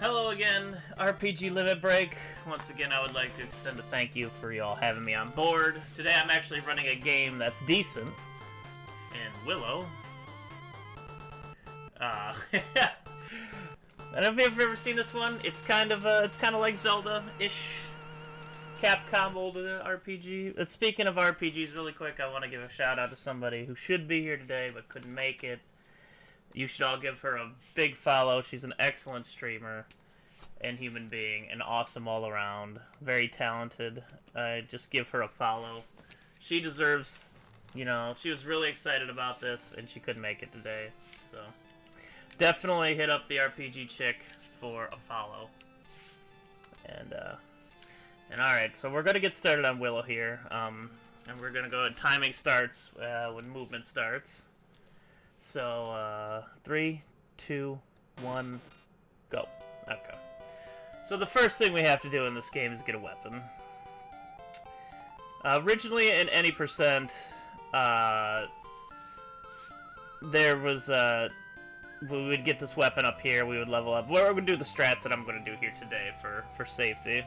Hello again, RPG Limit Break. Once again, I would like to extend a thank you for y'all having me on board. Today I'm actually running a game that's decent in Willow. I don't know if you've ever seen this one. It's kind of like Zelda-ish. Capcom old RPG. But speaking of RPGs, really quick, I want to give a shout out to somebody who should be here today but couldn't make it. You should all give her a big follow. She's an excellent streamer and human being, and awesome all around. Very talented. Just give her a follow. She deserves, you know, she was really excited about this and she couldn't make it today. So definitely hit up the RPG chick for a follow. And alright, so we're gonna get started on Willow here. And we're gonna go, timing starts when movement starts. So, 3, 2, 1, go. Okay. So the first thing we have to do in this game is get a weapon. Originally, in any percent, there was, we would get this weapon up here, we would level up. We're going to do the strats that I'm going to do here today for safety.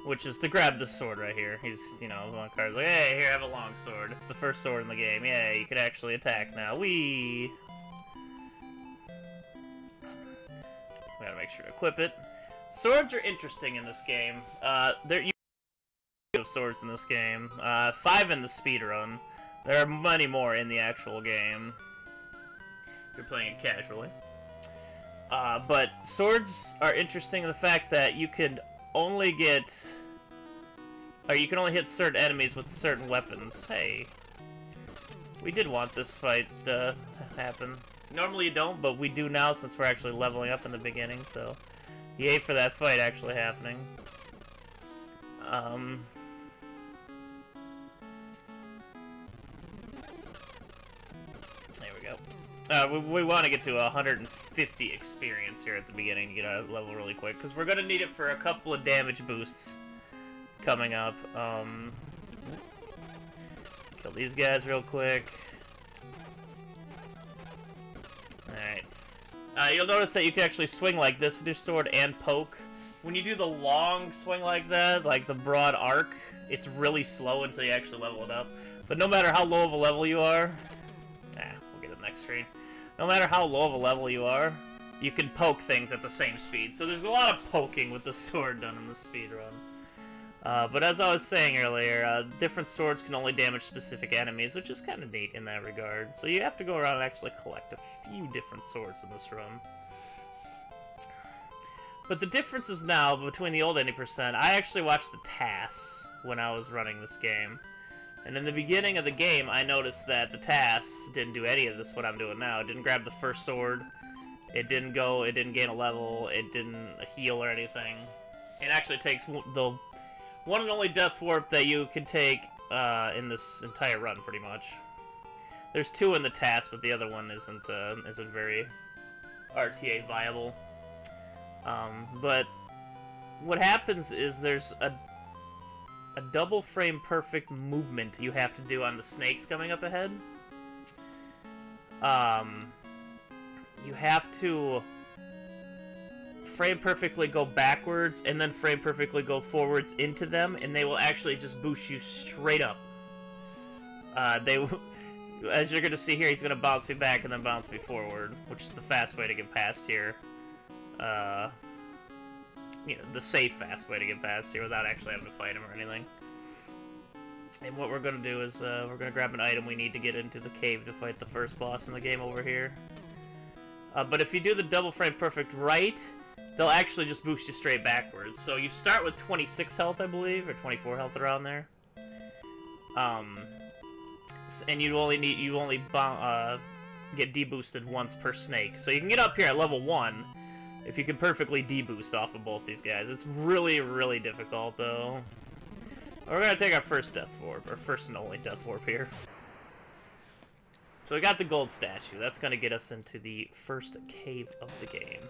Which is to grab this sword right here. He's, you know, one card's like, hey, here, I have a long sword. It's the first sword in the game. Yeah, you can actually attack now. Whee! We gotta make sure to equip it. Swords are interesting in this game. You have swords in this game. 5 in the speedrun. There are many more in the actual game. If you're playing it casually. But swords are interesting in the fact that you can only get, or you can only hit certain enemies with certain weapons. Hey, we did want this fight to happen. Normally you don't, but we do now since we're actually leveling up in the beginning, so yay for that fight actually happening. There we go. We want to get to 150 experience here at the beginning to get a level really quick, because we're going to need it for a couple of damage boosts coming up. Kill these guys real quick. Alright. You'll notice that you can actually swing like this with your sword and poke. When you do the long swing like that, like the broad arc, it's really slow until you actually level it up. But no matter how low of a level you are... we'll get to the next screen. No matter how low of a level you are, you can poke things at the same speed. So there's a lot of poking with the sword done in the speedrun. But as I was saying earlier, different swords can only damage specific enemies, which is kind of neat in that regard. So you have to go around and actually collect a few different swords in this run. But the difference is now, between the old 80%, I actually watched the tasks when I was running this game. And in the beginning of the game, I noticed that the tasks didn't do any of this, what I'm doing now. It didn't grab the first sword, it didn't gain a level, it didn't heal or anything. It actually takes the one and only death warp that you can take in this entire run, pretty much. There's 2 in the task, but the other one isn't very RTA viable. But what happens is there's a double frame perfect movement you have to do on the snakes coming up ahead. You have to frame perfectly go backwards and then frame perfectly go forwards into them, and they will actually just boost you straight up. As you're gonna see here, he's gonna bounce me back and then bounce me forward, which is the fast way to get past here. You know, the safe, fast way to get past here without actually having to fight him or anything. And what we're going to do is, we're going to grab an item we need to get into the cave to fight the first boss in the game over here. But if you do the double frame perfect right, they'll actually just boost you straight backwards. So you start with 26 health, I believe, or 24 health around there. And you only get deboosted once per snake. So you can get up here at level 1, if you can perfectly deboost off of both these guys. It's really, really difficult, though. We're gonna take our first death warp, or first and only death warp here. So we got the gold statue. That's gonna get us into the first cave of the game.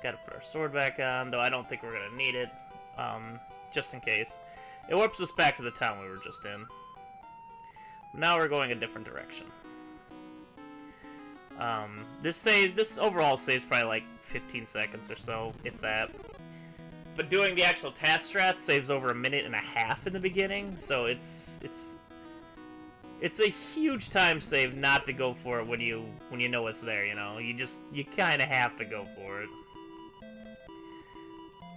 Gotta put our sword back on, though I don't think we're gonna need it, just in case. It warps us back to the town we were just in. Now we're going a different direction. This overall saves probably like 15 seconds or so, if that. But doing the actual task strat saves over 1.5 minutes in the beginning, so it's a huge time save not to go for it when you know it's there. You know, you kind of have to go for it.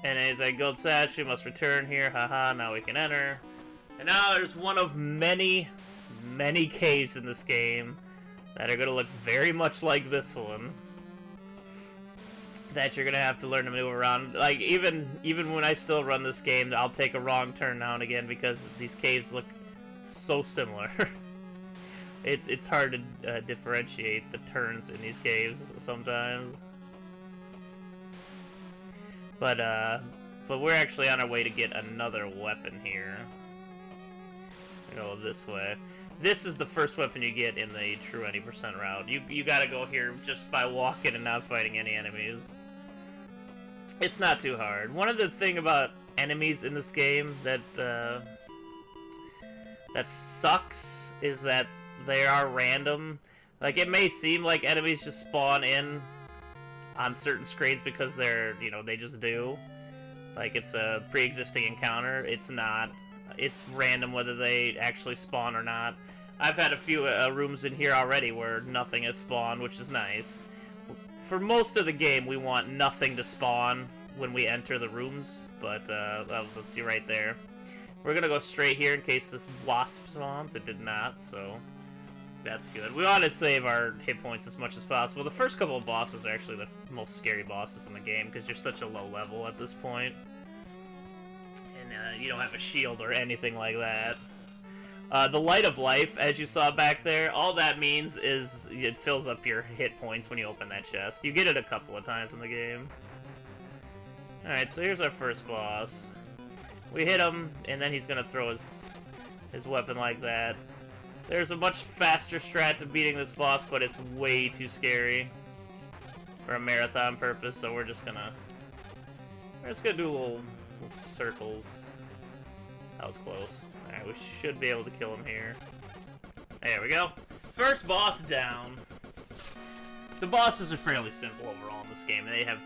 And as I go sash, we must return here. Haha, now we can enter. And now there's one of many caves in this game that are going to look very much like this one. That you're going to have to learn to maneuver around. Like, even when I still run this game, I'll take a wrong turn now and again because these caves look so similar. It's hard to differentiate the turns in these caves sometimes. But we're actually on our way to get another weapon here. We go this way. This is the first weapon you get in the true 90% route. You gotta go here just by walking and not fighting any enemies. It's not too hard. One of the thing about enemies in this game that sucks is that they are random. Like, it may seem like enemies just spawn in on certain screens because they're, you know, they just do. Like, it's a pre-existing encounter. It's not. It's random whether they actually spawn or not. I've had a few rooms in here already where nothing has spawned, which is nice. For most of the game, we want nothing to spawn when we enter the rooms, but, well, let's see right there. We're gonna go straight here in case this wasp spawns. It did not, so that's good. We want to save our hit points as much as possible. The first couple of bosses are actually the most scary bosses in the game because you're such a low level at this point. And you don't have a shield or anything like that. The Light of Life, as you saw back there, all that means is it fills up your hit points when you open that chest. You get it a couple of times in the game. Alright, so here's our first boss. We hit him, and then he's gonna throw his weapon like that. There's a much faster strat to beating this boss, but it's way too scary for a marathon purpose, so we're just gonna do little circles. That was close. Alright, we should be able to kill him here. There we go. First boss down. The bosses are fairly simple overall in this game. They have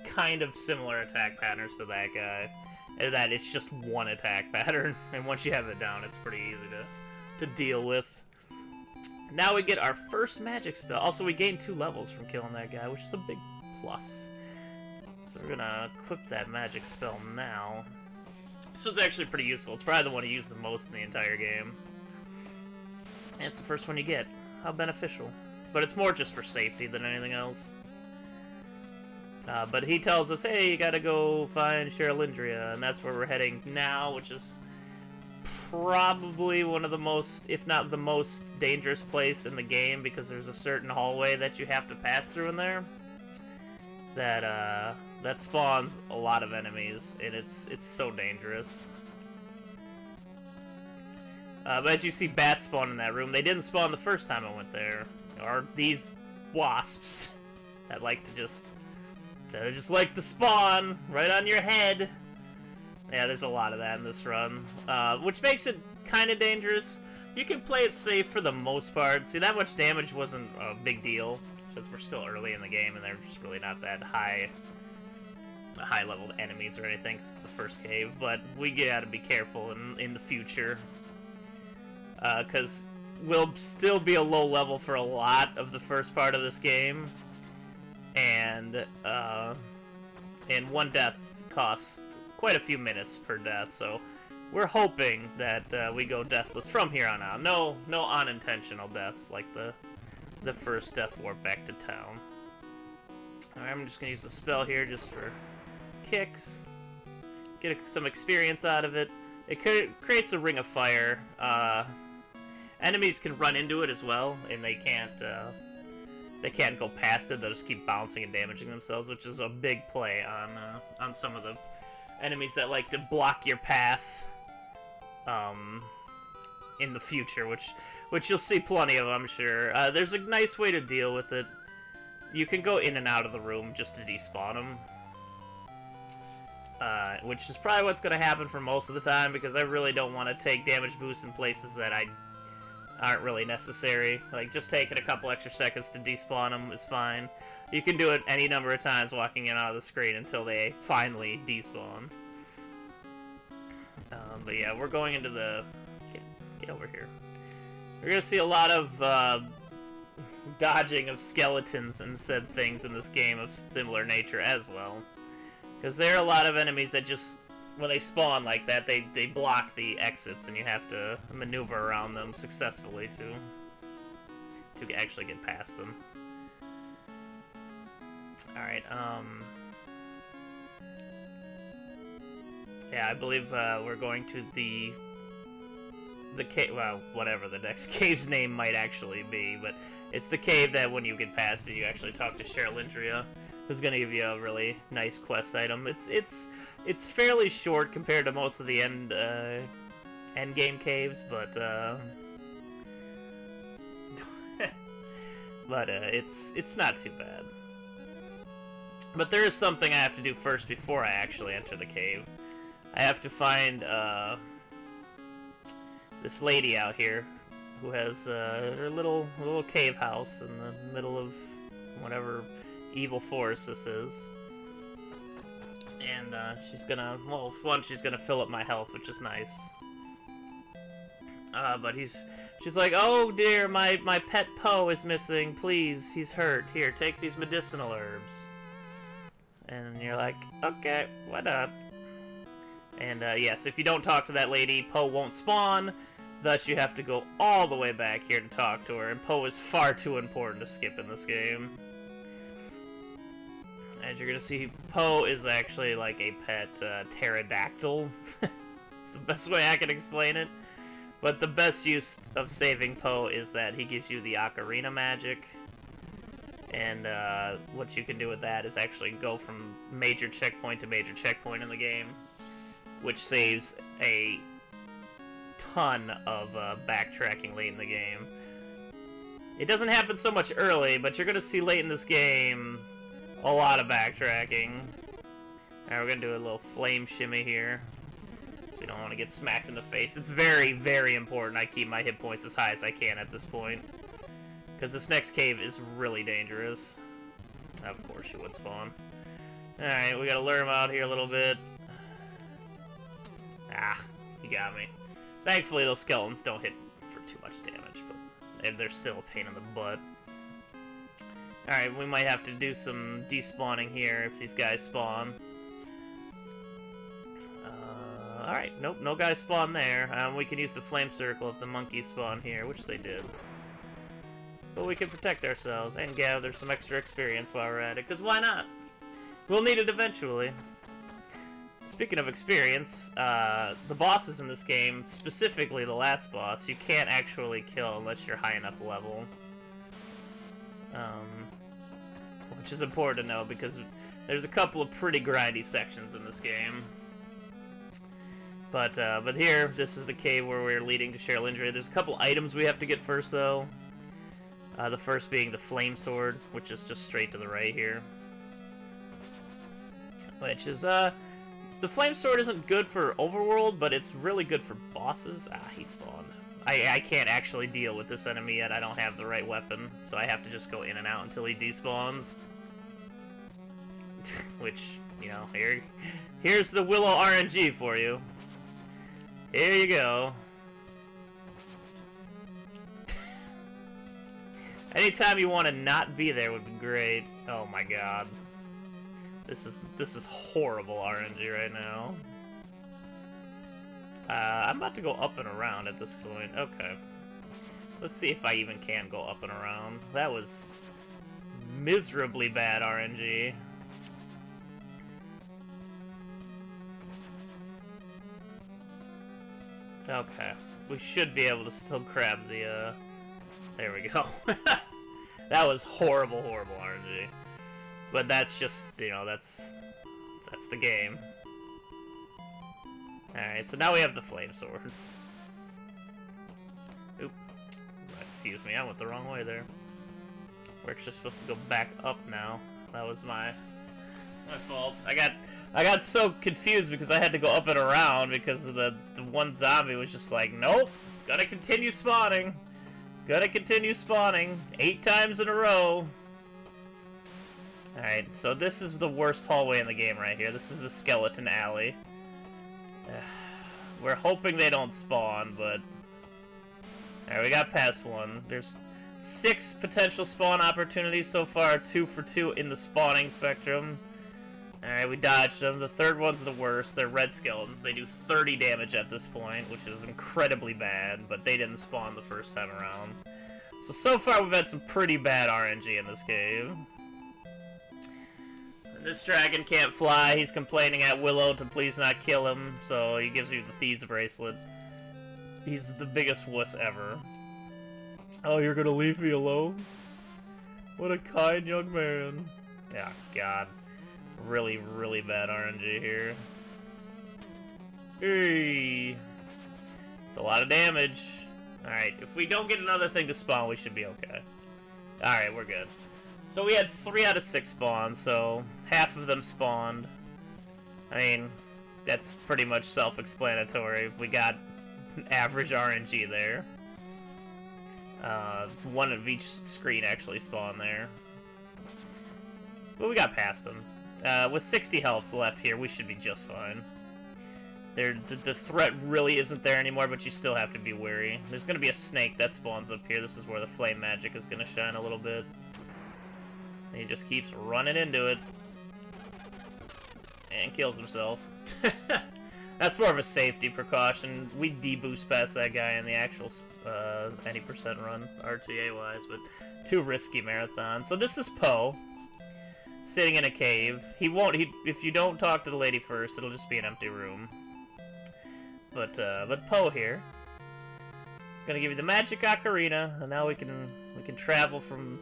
kind of similar attack patterns to that guy. And that it's just one attack pattern, and once you have it down, it's pretty easy to deal with. Now we get our first magic spell. Also, we gain 2 levels from killing that guy, which is a big plus. So we're gonna equip that magic spell now. This one's actually pretty useful. It's probably the one you use the most in the entire game. And it's the first one you get. How beneficial. But it's more just for safety than anything else. But he tells us, hey, you gotta go find Cherylindria, and that's where we're heading now, which is probably one of the most, if not the most, dangerous place in the game, because there's a certain hallway that you have to pass through in there that spawns a lot of enemies, and it's so dangerous. But as you see bats spawn in that room, they didn't spawn the first time I went there. Or these wasps that like to just like to spawn right on your head. Yeah, there's a lot of that in this run, which makes it kind of dangerous. You can play it safe for the most part. See, that much damage wasn't a big deal, since we're still early in the game and they're just really not that high-leveled enemies or anything, because it's the first cave. But we gotta be careful in the future, because we'll still be a low level for a lot of the first part of this game. And one death costs quite a few minutes per death, so we're hoping that we go deathless from here on out. No unintentional deaths like the first death warp back to town. Alright, I'm just gonna use the spell here just for kicks. Get some experience out of it. It creates a ring of fire. Enemies can run into it as well, and they can't go past it. They'll just keep bouncing and damaging themselves, which is a big play on some of the enemies that like to block your path in the future, which you'll see plenty of, I'm sure. There's a nice way to deal with it. You can go in and out of the room just to despawn them, which is probably what's going to happen for most of the time, because I really don't want to take damage boosts in places that I aren't really necessary. Like, just taking a couple extra seconds to despawn them is fine. You can do it any number of times walking in and out of the screen until they finally despawn. But yeah, we're going into the... Get over here. We're gonna see a lot of dodging of skeletons and said things in this game of similar nature as well. Because there are a lot of enemies that just, when they spawn like that, they block the exits and you have to maneuver around them successfully to actually get past them. Alright, yeah, I believe we're going to the cave, well, whatever the next cave's name might actually be, but it's the cave that when you get past it, you actually talk to Cherlindria, who's gonna give you a really nice quest item. It's fairly short compared to most of the end game caves, but it's not too bad. But there is something I have to do first before I actually enter the cave. I have to find this lady out here who has her little cave house in the middle of whatever evil forest this is. And she's gonna, well, for one, she's gonna fill up my health, which is nice. But she's like, oh dear, my pet Poe is missing, please, he's hurt. Here, take these medicinal herbs. And you're like, okay, why not? And yes, if you don't talk to that lady, Poe won't spawn, thus you have to go all the way back here to talk to her, and Poe is far too important to skip in this game. As you're gonna see, Poe is actually like a pet pterodactyl. It's the best way I can explain it. But the best use of saving Poe is that he gives you the ocarina magic. And what you can do with that is actually go from major checkpoint to major checkpoint in the game, which saves a ton of backtracking late in the game. It doesn't happen so much early, but you're going to see late in this game a lot of backtracking. Alright, we're going to do a little flame shimmy here, so we don't want to get smacked in the face. It's very, very important I keep my hit points as high as I can at this point, because this next cave is really dangerous. Of course you would spawn. Alright, we gotta lure him out here a little bit. Ah, he got me. Thankfully those skeletons don't hit for too much damage, but they're still a pain in the butt. Alright, we might have to do some despawning here if these guys spawn. Alright, nope, no guys spawn there. We can use the flame circle if the monkeys spawn here, which they did. But we can protect ourselves and gather some extra experience while we're at it, because why not? We'll need it eventually. Speaking of experience, the bosses in this game, specifically the last boss, you can't actually kill unless you're high enough level. Which is important to know because there's a couple of pretty grindy sections in this game. But here, this is the cave where we're leading to Cherlindria. There's a couple items we have to get first, though. The first being the flame sword, which is just straight to the right here. Which is, the flame sword isn't good for overworld, but it's really good for bosses. Ah, he spawned. I can't actually deal with this enemy yet. I don't have the right weapon, so I have to just go in and out until he despawns. Which, you know, here's the Willow RNG for you. Here you go. Anytime you want to not be there would be great. Oh my god. This is horrible RNG right now. I'm about to go up and around at this point. Okay. Let's see if I even can go up and around. That was miserably bad RNG. Okay. We should be able to still grab the, there we go. That was horrible, horrible RNG. But that's just, you know, that's the game. Alright, so now we have the flame sword. Oop. Excuse me, I went the wrong way there. We're just supposed to go back up now. That was my fault. I got so confused because I had to go up and around because of the one zombie was just like, nope, gotta continue spawning. Gonna continue spawning 8 times in a row. Alright, so this is the worst hallway in the game right here. This is the skeleton alley. We're hoping they don't spawn, but... Alright, we got past one. There's 6 potential spawn opportunities so far, 2 for 2 in the spawning spectrum. Alright, we dodged them. The third one's the worst. They're red skeletons. They do 30 damage at this point, which is incredibly bad, but they didn't spawn the first time around. So far we've had some pretty bad RNG in this cave. This dragon can't fly. He's complaining at Willow to please not kill him, so he gives you the Thieves Bracelet. He's the biggest wuss ever. Oh, you're gonna leave me alone? What a kind young man. Yeah, God. Really, really bad RNG here. Hey! It's a lot of damage. Alright, if we don't get another thing to spawn, we should be okay. Alright, we're good. So we had 3 out of 6 spawns, so half of them spawned. I mean, that's pretty much self-explanatory. We got average RNG there. 1 of each screen actually spawned there. But we got past them. With 60 health left here, we should be just fine. The threat really isn't there anymore, but you still have to be wary. There's going to be a snake that spawns up here. This is where the flame magic is going to shine a little bit. And he just keeps running into it. And kills himself. That's more of a safety precaution. We deboost past that guy in the actual any percent run, RTA-wise, but too risky marathon. So this is Poe. Sitting in a cave. If you don't talk to the lady first, it'll just be an empty room. But Poe here. Gonna give you the magic ocarina, and now we can travel from...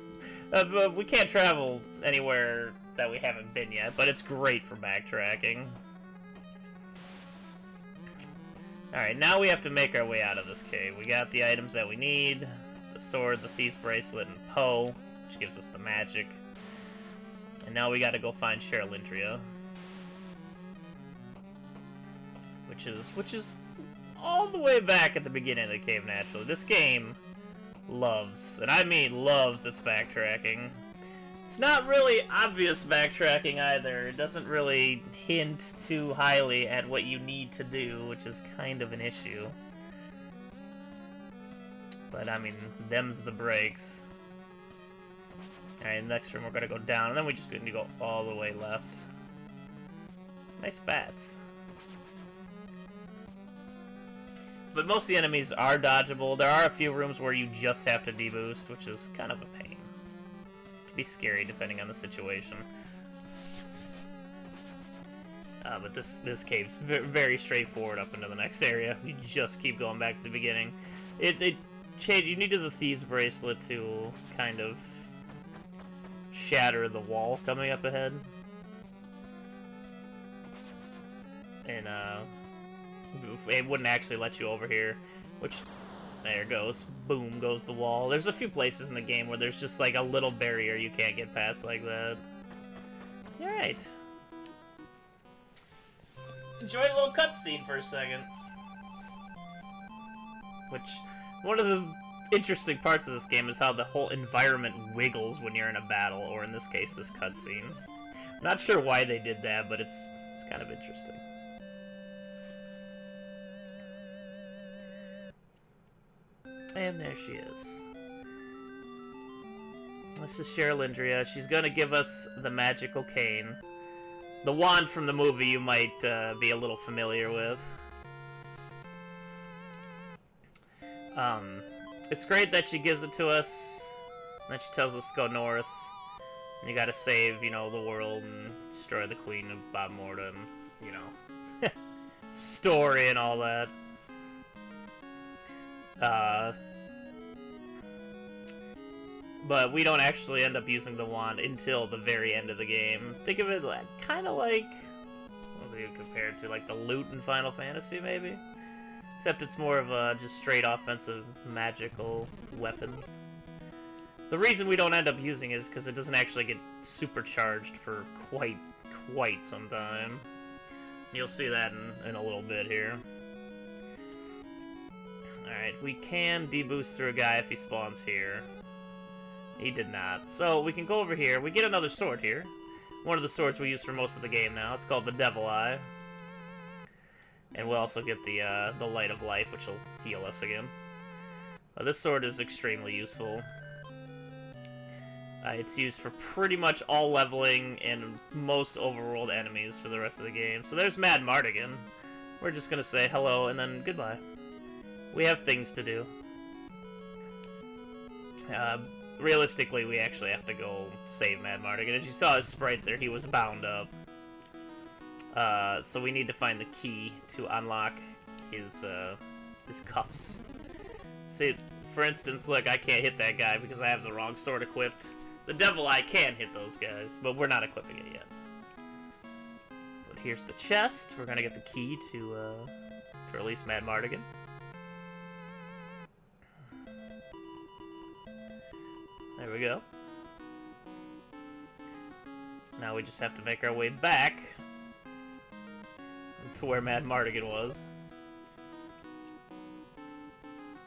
we can't travel anywhere that we haven't been yet, but it's great for backtracking. Alright, now we have to make our way out of this cave. We got the items that we need. The sword, the Thieves Bracelet, and Poe, which gives us the magic. And now we gotta go find Cherylindria. Which is all the way back at the beginning of the cave, naturally. This game loves, and I mean loves, its backtracking. It's not really obvious backtracking either. It doesn't really hint too highly at what you need to do, which is kind of an issue. But, I mean, them's the breaks. Alright, next room we're gonna go down, and then we just need to go all the way left. Nice bats. But most of the enemies are dodgeable. There are a few rooms where you just have to deboost, which is kind of a pain. It can be scary depending on the situation. But this cave's very straightforward up into the next area. You just keep going back to the beginning. It changed. You needed the Thieves Bracelet to kind of shatter the wall coming up ahead. And it wouldn't actually let you over here, which, there it goes. Boom goes the wall. There's a few places in the game where there's just like a little barrier you can't get past like that. Alright. Enjoy a little cutscene for a second. Which, one of the interesting parts of this game is how the whole environment wiggles when you're in a battle, or in this case, this cutscene. Not sure why they did that, but it's kind of interesting. And there she is. This is Cherylindria. She's gonna give us the magical cane. The wand from the movie you might be a little familiar with. It's great that she gives it to us. Then she tells us to go north. And you gotta save, you know, the world and destroy the Queen of Bob Morta and, you know, story and all that. But we don't actually end up using the wand until the very end of the game. Think of it kind of like, what would you compare it to, like the loot in Final Fantasy, maybe? Except it's more of a just straight offensive magical weapon. The reason we don't end up using it is because it doesn't actually get supercharged for quite some time. You'll see that in a little bit here. Alright, we can deboost through a guy if he spawns here. He did not. So we can go over here. We get another sword here. One of the swords we use for most of the game now. It's called the Devil Eye. And we'll also get the Light of Life, which will heal us again. This sword is extremely useful. It's used for pretty much all leveling and most overworld enemies for the rest of the game. So there's Mad Mardigan. We're just gonna say hello and then goodbye. We have things to do. Realistically, we actually have to go save Mad Mardigan. As you saw his sprite there, he was bound up. So we need to find the key to unlock his cuffs. See, for instance, look, I can't hit that guy because I have the wrong sword equipped. The Devil Eye can hit those guys, but we're not equipping it yet. But here's the chest. We're gonna get the key to release Mad Mardigan. There we go. Now we just have to make our way back to where Mad Mardigan was.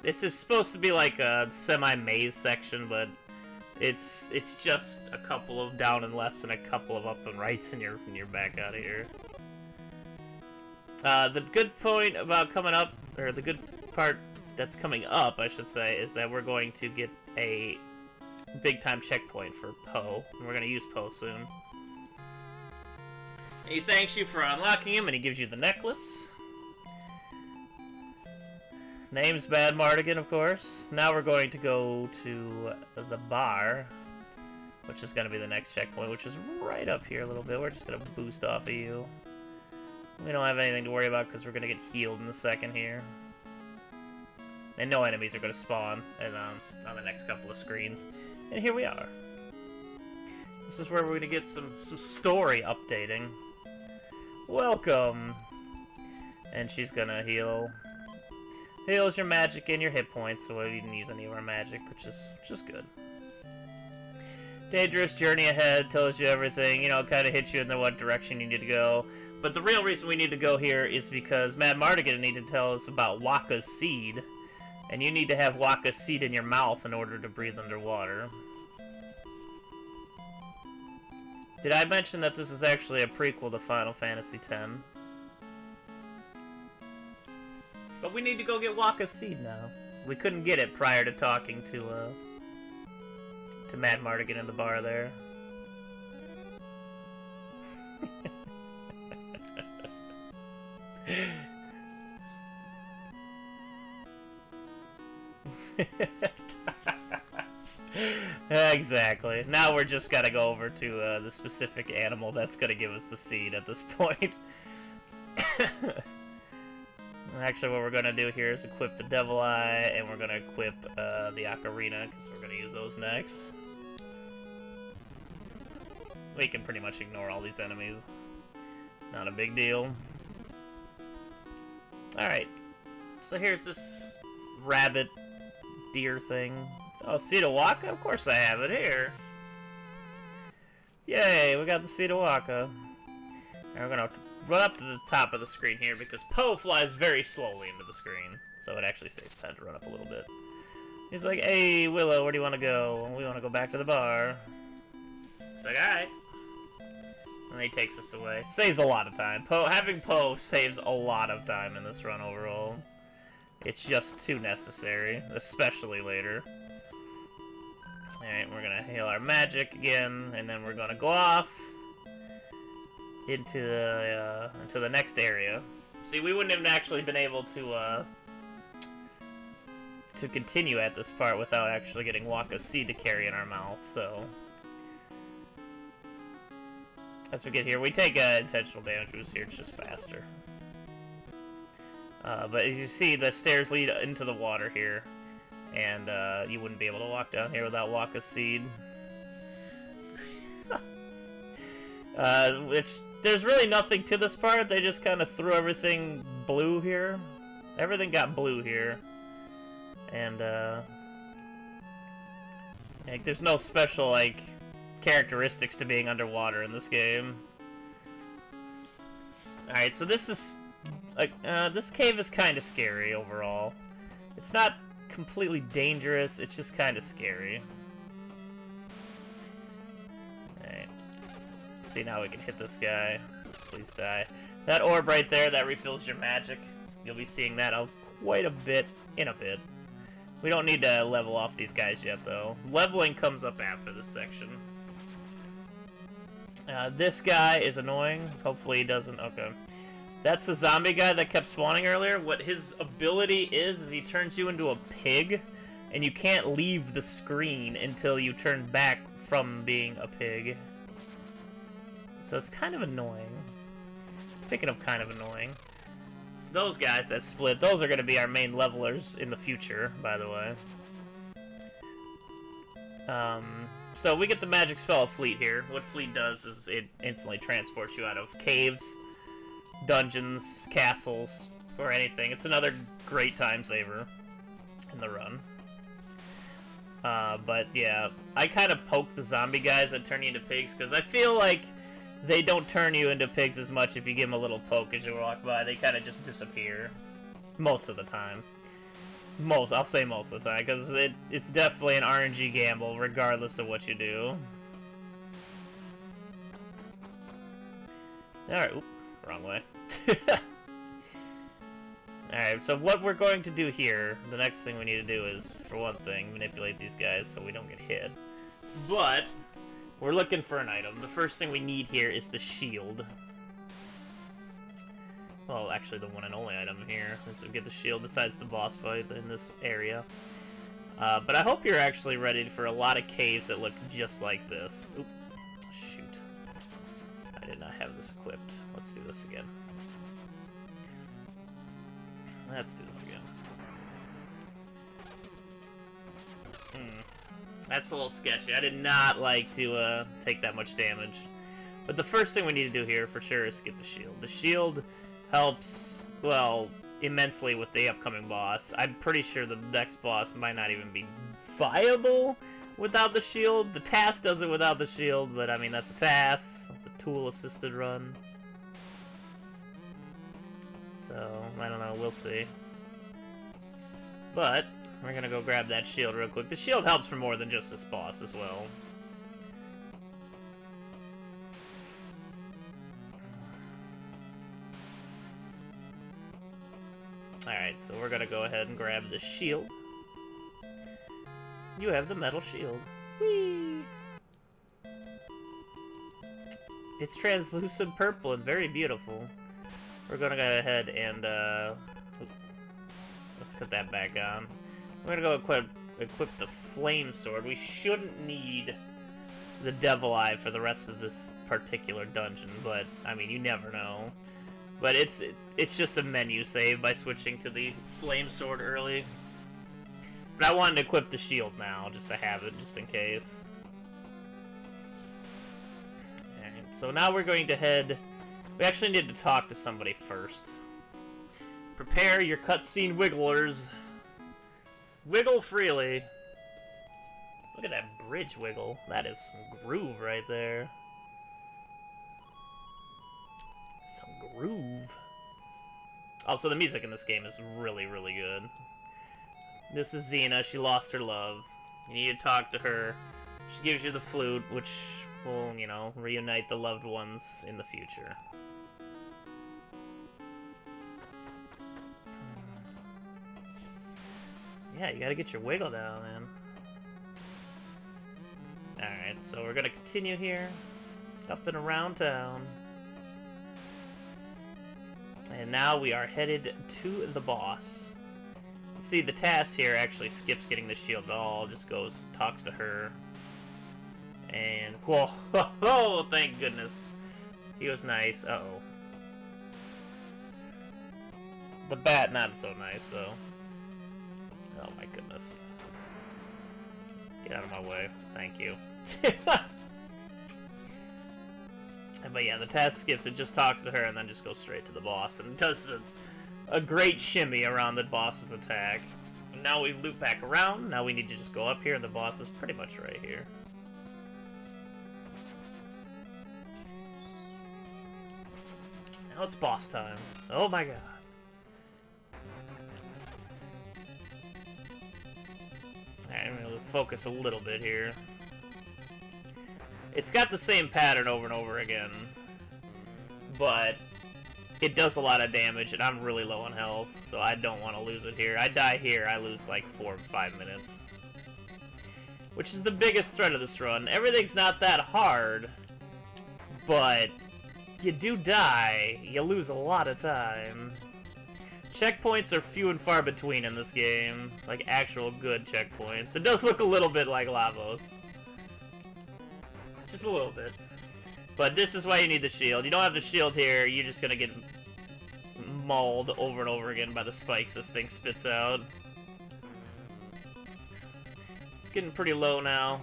This is supposed to be like a semi-maze section, but it's just a couple of down and lefts and a couple of up and rights, and you're back out of here. The good point about coming up, or the good part that's coming up, I should say, is that we're going to get a big-time checkpoint for Poe. And we're going to use Poe soon. And he thanks you for unlocking him, and he gives you the necklace. Name's Mad Mardigan, of course. Now we're going to go to the bar, which is going to be the next checkpoint, which is right up here a little bit. We're just going to boost off of you. We don't have anything to worry about because we're going to get healed in a second here. And no enemies are going to spawn on the next couple of screens. And here we are. This is where we're going to get some story updating. Welcome! And she's going to heals your magic and your hit points, so we didn't use any of our magic, which is good. Dangerous journey ahead, tells you everything, you know, kind of hits you in the what direction you need to go. But the real reason we need to go here is because Mad Mardigan needed to tell us about Waka's seed. And you need to have Waka's seed in your mouth in order to breathe underwater. Did I mention that this is actually a prequel to Final Fantasy X? But we need to go get Waka's seed now. We couldn't get it prior to talking to Mad Mardigan in the bar there. Exactly. Now we're just gotta go over to the specific animal that's gonna give us the seed at this point. Actually, what we're gonna do here is equip the Devil Eye, and we're gonna equip the Ocarina, because we're gonna use those next. We can pretty much ignore all these enemies. Not a big deal. Alright. So here's this rabbit deer thing. Oh, Seed of Waka? Of course I have it here. Yay, we got the Seed of Waka. And we're gonna run up to the top of the screen here because Poe flies very slowly into the screen. So it actually saves time to run up a little bit. He's like, hey, Willow, where do you want to go? We want to go back to the bar. It's like, alright. And he takes us away. Saves a lot of time. Having Poe saves a lot of time in this run overall. It's just too necessary, especially later. Alright, we're gonna heal our magic again, and then we're gonna go off into the next area. See, we wouldn't have actually been able to continue at this part without actually getting Waka's seed to carry in our mouth, so as we get here, we take intentional damage boost here, it's just faster. But as you see, the stairs lead into the water here, and you wouldn't be able to walk down here without Waka's seed. Which, there's really nothing to this part, they just kind of threw everything blue here. Everything got blue here. And, like, there's no special, like, characteristics to being underwater in this game. Alright, so this is, like, this cave is kind of scary overall. It's not completely dangerous, it's just kind of scary. Alright. See, now we can hit this guy. Please die. That orb right there, that refills your magic. You'll be seeing that out quite a bit in a bit. We don't need to level off these guys yet, though. Leveling comes up after this section. This guy is annoying. Hopefully he doesn't... Okay. That's the zombie guy that kept spawning earlier. What his ability is he turns you into a pig, and you can't leave the screen until you turn back from being a pig. So it's kind of annoying. Speaking of kind of annoying, those guys that split, those are going to be our main levelers in the future, by the way. So we get the magic spell of Fleet here. What Fleet does is it instantly transports you out of caves, dungeons, castles, or anything. It's another great time saver in the run. But yeah, I kind of poke the zombie guys that turn you into pigs, because I feel like they don't turn you into pigs as much if you give them a little poke as you walk by. They kind of just disappear. Most of the time. I'll say most of the time, because it's definitely an RNG gamble, regardless of what you do. Alright, oop, wrong way. Alright, so what we're going to do here, the next thing we need to do is, for one thing, manipulate these guys so we don't get hit. But we're looking for an item. The first thing we need here is the shield. Well, actually, the one and only item here is to get the shield besides the boss fight in this area. But I hope you're actually ready for a lot of caves that look just like this. Oop, shoot. I did not have this equipped. Let's do this again. Let's do this again. That's a little sketchy. I did not like to take that much damage. But the first thing we need to do here, for sure, is get the shield. The shield helps, well, immensely with the upcoming boss. I'm pretty sure the next boss might not even be viable without the shield. The task does it without the shield, but I mean, that's a task. That's a tool-assisted run. So, I don't know, we'll see. But we're gonna go grab that shield real quick. The shield helps for more than just this boss as well. Alright, so we're gonna go ahead and grab the shield. You have the metal shield. Whee! It's translucent purple and very beautiful. We're gonna go ahead and, let's put that back on. We're gonna go equip the flame sword. We shouldn't need the devil eye for the rest of this particular dungeon, but, I mean, you never know. But it's just a menu save by switching to the flame sword early. But I wanted to equip the shield now, just to have it, just in case. Alright, so now we're going to head... We actually need to talk to somebody first. Prepare your cutscene wigglers. Wiggle freely. Look at that bridge wiggle. That is some groove right there. Some groove. Also, the music in this game is really, really good. This is Xena. She lost her love. You need to talk to her. She gives you the flute, which will, you know, reunite the loved ones in the future. Yeah, you gotta get your wiggle down, man. Alright, so we're gonna continue here. Up and around town. And now we are headed to the boss. See, the task here actually skips getting the shield at all. Just goes, talks to her. And, whoa, oh, thank goodness. He was nice. Uh-oh. The bat, not so nice, though. Oh my goodness. Get out of my way. Thank you. But yeah, the task skips. It just talks to her and then just goes straight to the boss. And does a great shimmy around the boss's attack. And now we loop back around. Now we need to just go up here and the boss is pretty much right here. Now it's boss time. Oh my god. focus a little bit here. It's got the same pattern over and over again, but it does a lot of damage, and I'm really low on health, so I don't want to lose it here. I die here, I lose like 4 or 5 minutes. Which is the biggest threat of this run. Everything's not that hard, but you do die. You lose a lot of time. Checkpoints are few and far between in this game. Like, actual good checkpoints. It does look a little bit like Lavos. Just a little bit. But this is why you need the shield. You don't have the shield here, you're just gonna get mauled over and over again by the spikes this thing spits out. It's getting pretty low now.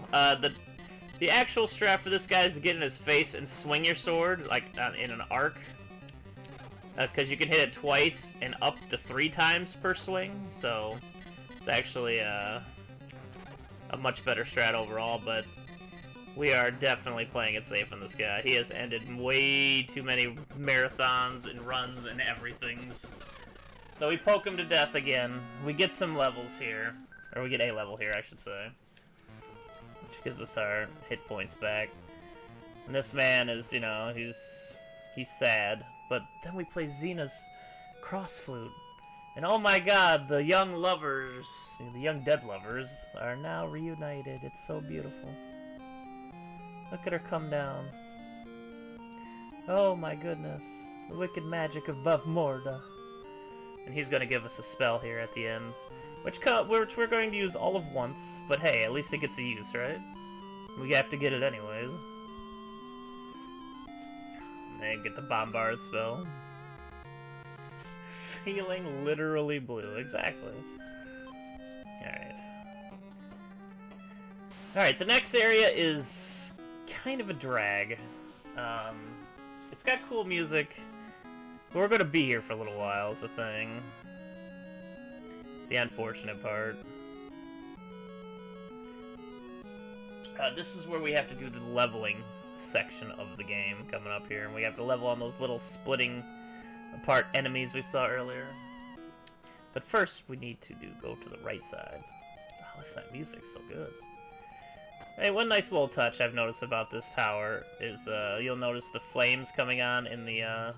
The actual strat for this guy is to get in his face and swing your sword, like, in an arc. Because you can hit it twice and up to 3 times per swing, so it's actually a much better strat overall, but we are definitely playing it safe on this guy. He has ended way too many marathons and runs and everythings. So we poke him to death again. We get some levels here, or we get a level here, I should say, which gives us our hit points back. And this man is, you know, he's sad. But then we play Xena's cross flute. And oh my god, the young lovers, the young dead lovers, are now reunited. It's so beautiful. Look at her come down. Oh my goodness. The wicked magic of Bavmorda. And he's going to give us a spell here at the end. Which we're going to use all of once. But hey, at least it gets a use, right? We have to get it anyways. And get the bombard spell. Feeling literally blue, exactly. Alright. Alright, the next area is kind of a drag. It's got cool music. But we're gonna be here for a little while is the thing. It's the unfortunate part. This is where we have to do the leveling section of the game coming up here, and we have to level on those little splitting apart enemies we saw earlier. But first we need to go to the right side. Oh, listen, that music's so good. Hey, one nice little touch I've noticed about this tower is you'll notice the flames coming on in the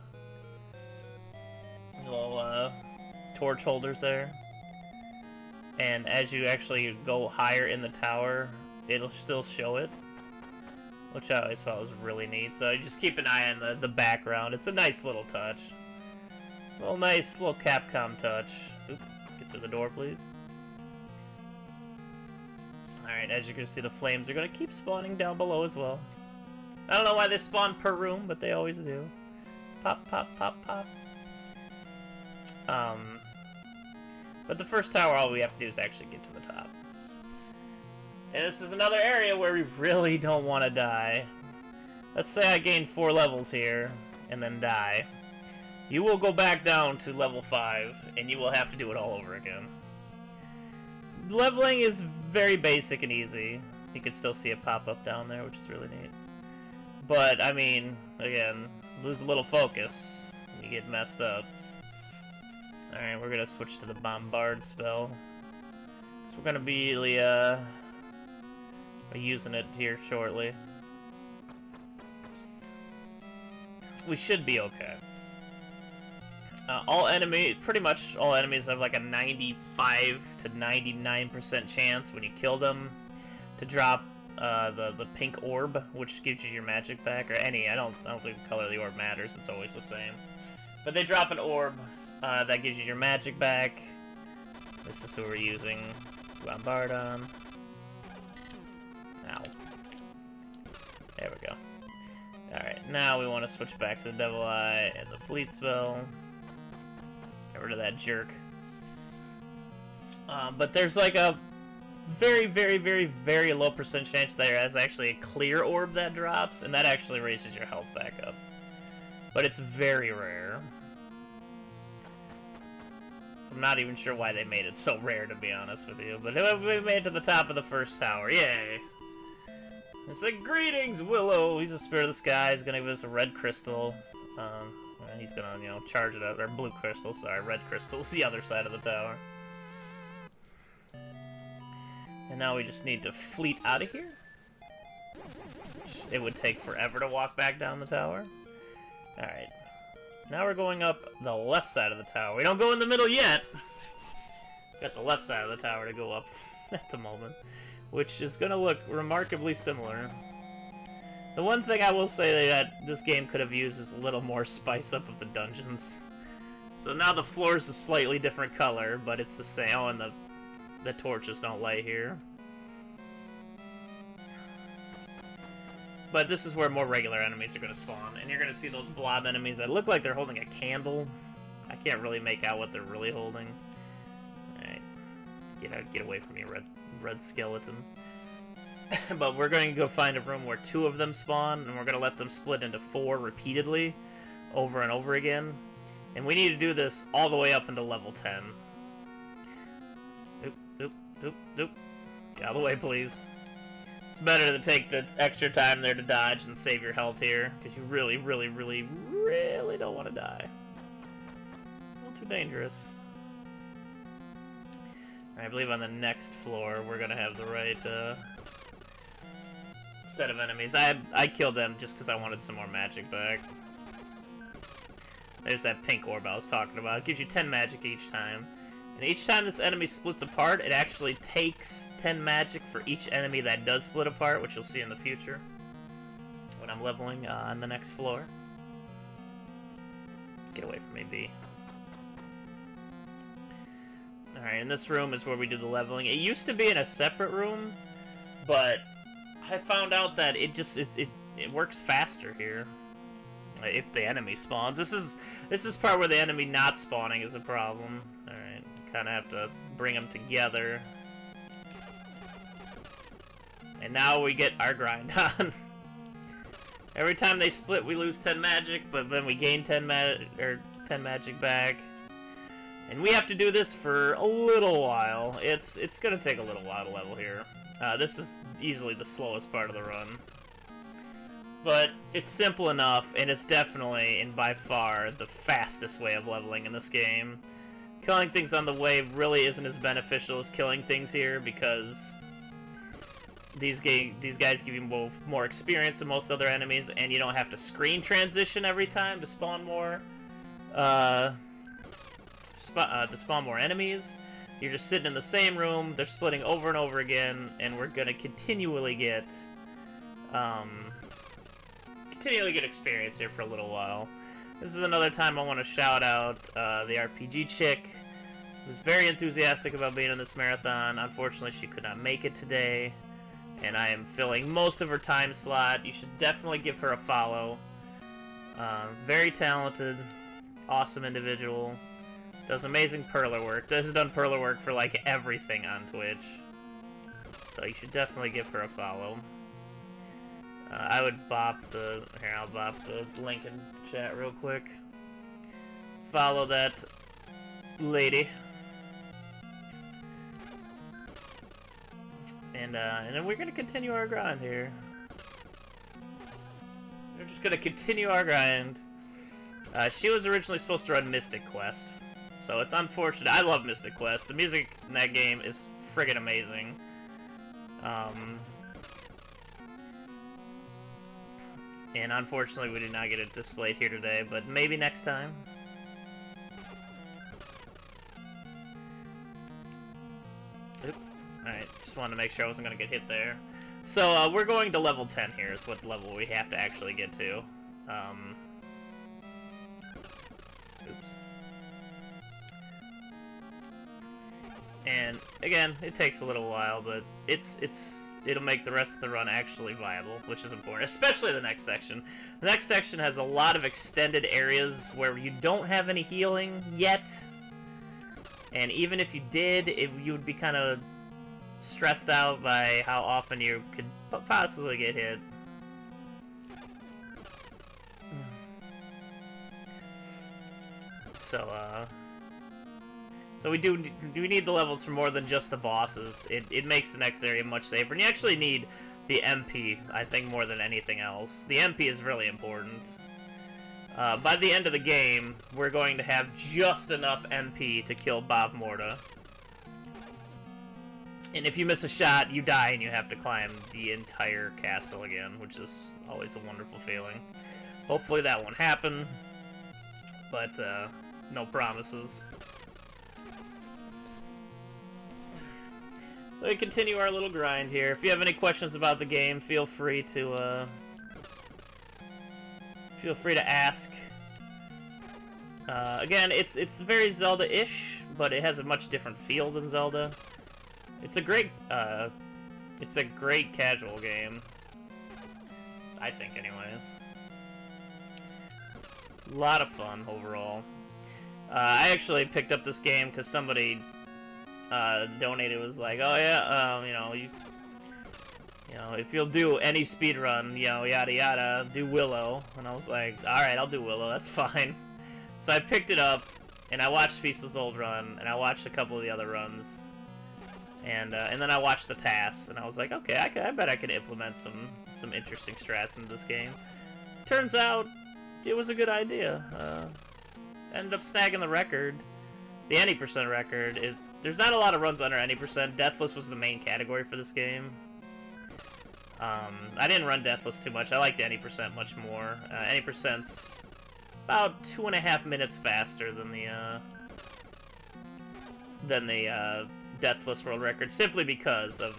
little torch holders there, and as you actually go higher in the tower it'll still show it, which I always thought was really neat. So you just keep an eye on the background. It's a nice little touch. Nice little Capcom touch. Oop, get through the door, please. Alright, as you can see, the flames are going to keep spawning down below as well. I don't know why they spawn per room, but they always do. Pop, pop, pop, pop. But the first tower, all we have to do is actually get to the top. And this is another area where we really don't want to die. Let's say I gain 4 levels here, and then die. You will go back down to level 5, and you will have to do it all over again. Leveling is very basic and easy. You can still see it pop up down there, which is really neat. But, I mean, again, lose a little focus, and you get messed up. Alright, we're gonna switch to the Bombard spell. So we're gonna be using it here shortly. We should be okay. Pretty much all enemies have like a 95 to 99% chance when you kill them to drop the pink orb, which gives you your magic back, or any. I don't think the color of the orb matters. It's always the same. But they drop an orb that gives you your magic back. This is who we're using. Bombard on. Ow. There we go. Alright, now we want to switch back to the Devil Eye and the Fleet spell. Get rid of that jerk. But there's like a very, very, very, very low percent chance there is actually a clear orb that drops, and that actually raises your health back up. But it's very rare. I'm not even sure why they made it so rare, to be honest with you. But we made it to the top of the first tower. Yay! It's like, greetings, Willow! He's a spirit of the sky. He's gonna give us a red crystal. He's gonna, you know, charge it up. Or blue crystal, sorry. Red crystal's the other side of the tower. And now we just need to fleet out of here. It would take forever to walk back down the tower. Alright. Now we're going up the left side of the tower. We don't go in the middle yet! Got the left side of the tower to go up at the moment. Which is going to look remarkably similar. The one thing I will say that this game could have used is a little more spice up of the dungeons. So now the floor is a slightly different color, but it's the same. Oh, and the torches don't light here. But this is where more regular enemies are going to spawn. And you're going to see those blob enemies that look like they're holding a candle. I can't really make out what they're really holding. Alright. Get away from me, red skeleton. But we're going to go find a room where 2 of them spawn, and we're going to let them split into 4 repeatedly, over and over again. And we need to do this all the way up into level 10. Oop, oop, oop, oop. Get out of the way, please. It's better to take the extra time there to dodge and save your health here, because you really, really, really, really don't want to die. A little too dangerous. I believe on the next floor we're going to have the right set of enemies. I killed them just because I wanted some more magic back. There's that pink orb I was talking about. It gives you 10 magic each time. And each time this enemy splits apart, it actually takes 10 magic for each enemy that does split apart, which you'll see in the future when I'm leveling on the next floor. Get away from me, B. Alright, and this room is where we do the leveling. It used to be in a separate room, but I found out that it works faster here. If the enemy spawns. This is part where the enemy not spawning is a problem. Alright, kind of have to bring them together. And now we get our grind on. Every time they split, we lose 10 magic, but then we gain 10 magic back. And we have to do this for a little while. It's gonna take a little while to level here. This is easily the slowest part of the run. But it's simple enough, and it's definitely, and by far, the fastest way of leveling in this game. Killing things on the way really isn't as beneficial as killing things here, because these guys give you more experience than most other enemies, and you don't have to screen transition every time to spawn more enemies. You're just sitting in the same room, they're splitting over and over again, and we're gonna continually get experience here for a little while. This is another time I want to shout out the RPG chick, who was very enthusiastic about being in this marathon. Unfortunately, she could not make it today, and I am filling most of her time slot. You should definitely give her a follow. Very talented, awesome individual. Does amazing perler work. Has done perler work for like everything on Twitch. So you should definitely give her a follow. I would bop the... Here, I'll bop the link in chat real quick. Follow that lady. And then we're going to continue our grind here. We're just going to continue our grind. She was originally supposed to run Mystic Quest. So it's unfortunate. I love Mystic Quest. The music in that game is friggin' amazing. And unfortunately, we did not get it displayed here today, but maybe next time. Oop. Alright, just wanted to make sure I wasn't going to get hit there. So, we're going to level 10 here, is what level we have to actually get to. Oops. And, again, it takes a little while, but it'll make the rest of the run actually viable, which is important, especially the next section. The next section has a lot of extended areas where you don't have any healing yet, and even if you did, you would be kind of stressed out by how often you could possibly get hit. So we do need the levels for more than just the bosses. It makes the next area much safer. And you actually need the MP, I think, more than anything else. The MP is really important. By the end of the game, we're going to have just enough MP to kill Bob Morta. And if you miss a shot, you die and you have to climb the entire castle again, which is always a wonderful feeling. Hopefully that won't happen, but no promises. So we continue our little grind here. If you have any questions about the game, feel free to ask. Again, it's very Zelda-ish, but it has a much different feel than Zelda. It's a great casual game, I think, anyways. A lot of fun overall. I actually picked up this game because somebody donated. Was like, oh yeah, you know, if you'll do any speed run, you know, yada yada, do Willow. And I was like, all right, I'll do Willow. That's fine. So I picked it up and I watched Fisa's old run and I watched a couple of the other runs. And then I watched the tasks, and I was like, okay, I bet I can implement some interesting strats into this game. Turns out, it was a good idea. Ended up snagging the record, the any percent record. There's not a lot of runs under any percent. Deathless was the main category for this game. I didn't run Deathless too much. I liked any percent much more. Any percent's about 2.5 minutes faster than the Deathless world record, simply because of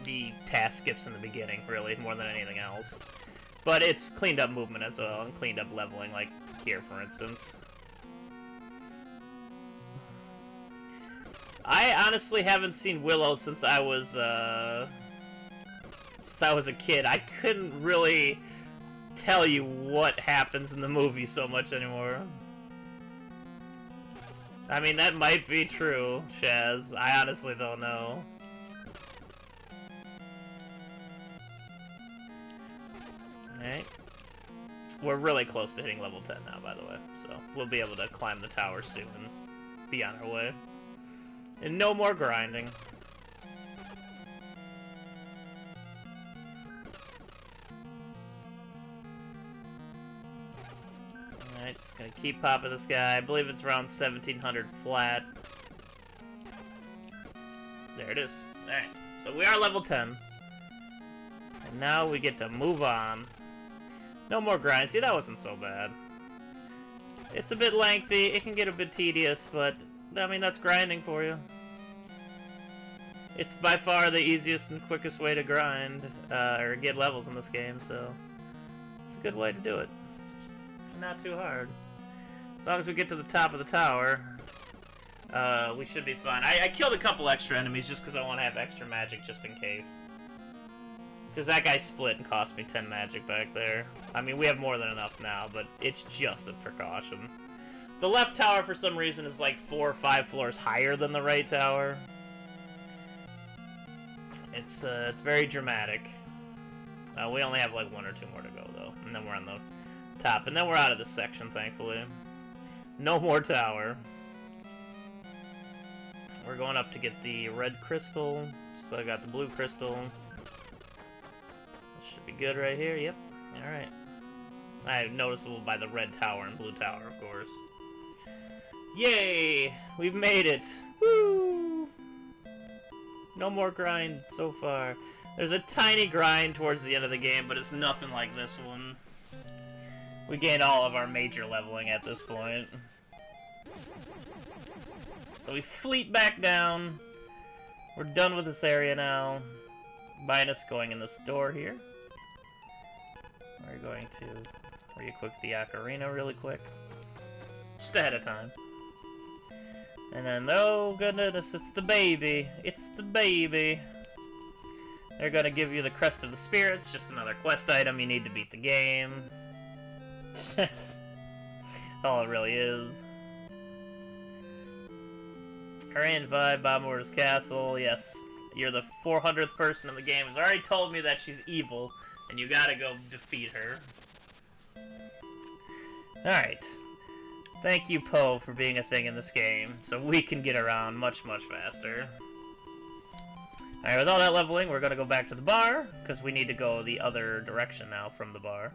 the task skips in the beginning, really, more than anything else. But it's cleaned up movement as well, and cleaned up leveling, like here, for instance. I honestly haven't seen Willow since I was a kid. I couldn't really tell you what happens in the movie so much anymore. I mean, that might be true, Shaz. I honestly don't know. Alright. We're really close to hitting level 10 now, by the way. So, we'll be able to climb the tower soon and be on our way. And no more grinding. Alright, just gonna keep popping this guy. I believe it's around 1700 flat. There it is. Alright, so we are level 10. And now we get to move on. No more grind. See, that wasn't so bad. It's a bit lengthy. It can get a bit tedious, but, I mean, that's grinding for you. It's by far the easiest and quickest way to grind, or get levels in this game, so it's a good way to do it. Not too hard. As long as we get to the top of the tower, we should be fine. I killed a couple extra enemies just because I want to have extra magic just in case. Because that guy split and cost me 10 magic back there. I mean, we have more than enough now, but it's just a precaution. The left tower, for some reason, is like 4 or 5 floors higher than the right tower. It's very dramatic. We only have like 1 or 2 more to go, though. And then we're on the top. And then we're out of this section, thankfully. No more tower. We're going up to get the red crystal. So I got the blue crystal. This should be good right here. Yep. Alright. I noticeable by the red tower and blue tower, of course. Yay! We've made it! Woo! No more grind so far. There's a tiny grind towards the end of the game, but it's nothing like this one. We gained all of our major leveling at this point. So we fleet back down. We're done with this area now. Minus going in this door here. We're going to re-equip the ocarina really quick. Just ahead of time. And then, oh goodness, it's the baby. It's the baby. They're gonna give you the Crest of the Spirits, just another quest item. You need to beat the game. That's all it really is. Hurry vibe, Bomber's Castle. Yes, you're the 400th person in the game who's already told me that she's evil, and you gotta go defeat her. Alright. Thank you, Poe, for being a thing in this game, so we can get around much, much faster. Alright, with all that leveling, we're gonna go back to the bar, because we need to go the other direction now from the bar.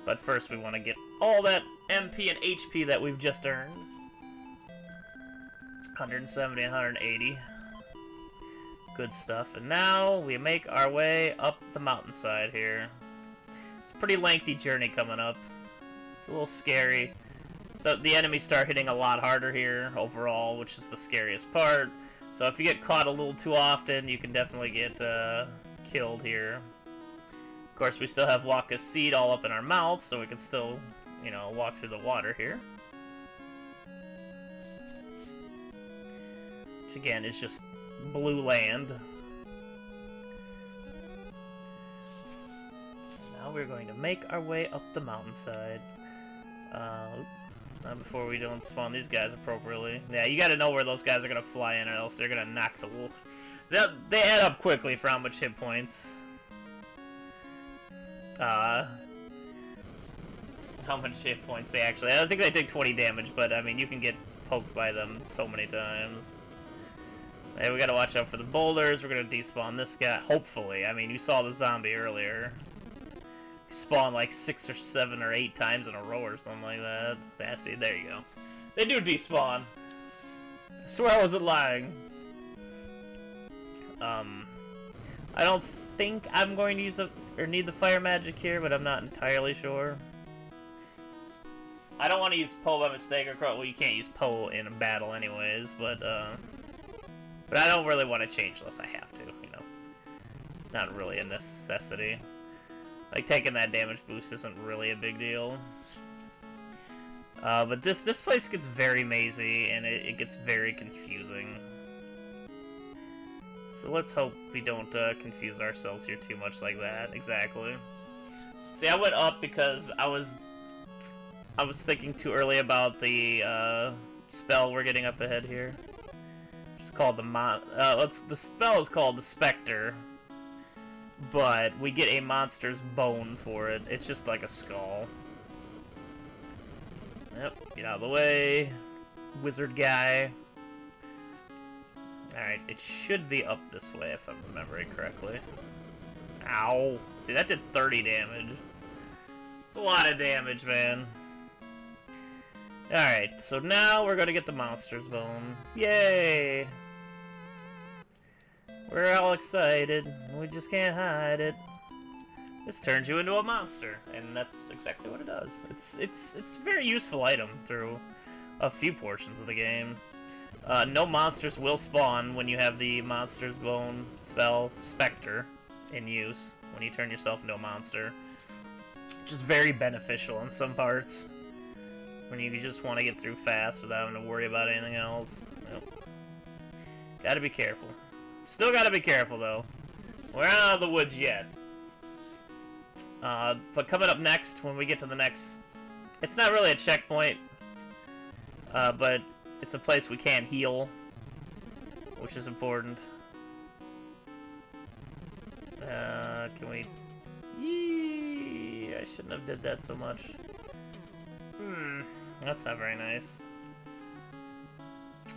But first, we want to get all that MP and HP that we've just earned. 170, 180. Good stuff. And now we make our way up the mountainside here. It's a pretty lengthy journey coming up. It's a little scary. So the enemies start hitting a lot harder here overall, which is the scariest part. So if you get caught a little too often, you can definitely get killed here. Of course, we still have Waka's seed all up in our mouth, so we can still, you know, walk through the water here. Which again is just blue land. Now we're going to make our way up the mountainside. Before we don't spawn these guys appropriately. Yeah, you gotta know where those guys are gonna fly in, or else they're gonna knock a little. They add up quickly for how much hit points. How much hit points they actually. I think they take 20 damage, but I mean, you can get poked by them so many times. Hey, we gotta watch out for the boulders. We're gonna despawn this guy, hopefully. I mean, you saw the zombie earlier. He spawned like 6 or 7 or 8 times in a row or something like that. Yeah, see, there you go. They do despawn. I swear I wasn't lying. I don't think I'm going to use the or need the fire magic here, but I'm not entirely sure. I don't want to use Poe by mistake, or well, you can't use Poe in a battle anyways, but I don't really want to change unless I have to, you know. It's not really a necessity. Like, taking that damage boost isn't really a big deal. But this place gets very mazy, and it gets very confusing. So let's hope we don't confuse ourselves here too much like that. Exactly. See, I went up because I was thinking too early about the spell we're getting up ahead here. It's called the spell is called the Spectre, but we get a monster's bone for it. It's just like a skull. Yep, get out of the way, wizard guy. Alright, it should be up this way if I'm remembering correctly. Ow. See, that did 30 damage. It's a lot of damage, man. Alright, so now we're gonna get the monster's bone. Yay! We're all excited. We just can't hide it. This turns you into a monster, and that's exactly what it does. It's a very useful item through a few portions of the game. No monsters will spawn when you have the Monster's Bone spell, Spectre, in use, when you turn yourself into a monster. Which is very beneficial in some parts. When you just want to get through fast without having to worry about anything else. Yep. Gotta be careful. Still gotta be careful, though. We're not out of the woods yet. But coming up next, when we get to the next... It's not really a checkpoint, but it's a place we can heal, which is important. Can we... Yee, I shouldn't have did that so much. That's not very nice.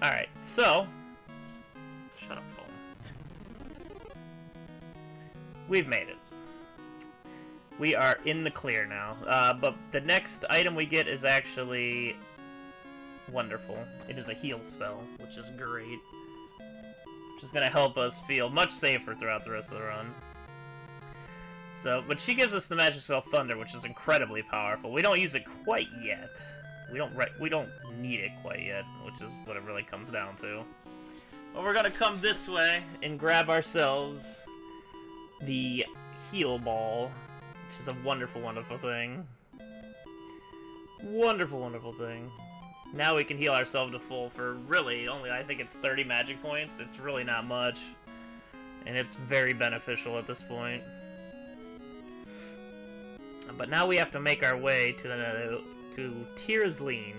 Alright, so... Shut up, phone. We've made it. We are in the clear now. But the next item we get is actually wonderful. It is a heal spell, which is great. Which is going to help us feel much safer throughout the rest of the run. So, but she gives us the magic spell Thunder, which is incredibly powerful. We don't use it quite yet. We don't need it quite yet, which is what it really comes down to. Well, we're gonna come this way and grab ourselves the heal ball, which is a wonderful, wonderful thing. Wonderful, wonderful thing. Now we can heal ourselves to full for really only, I think it's 30 magic points. It's really not much, and it's very beneficial at this point. But now we have to make our way to Tiersleen,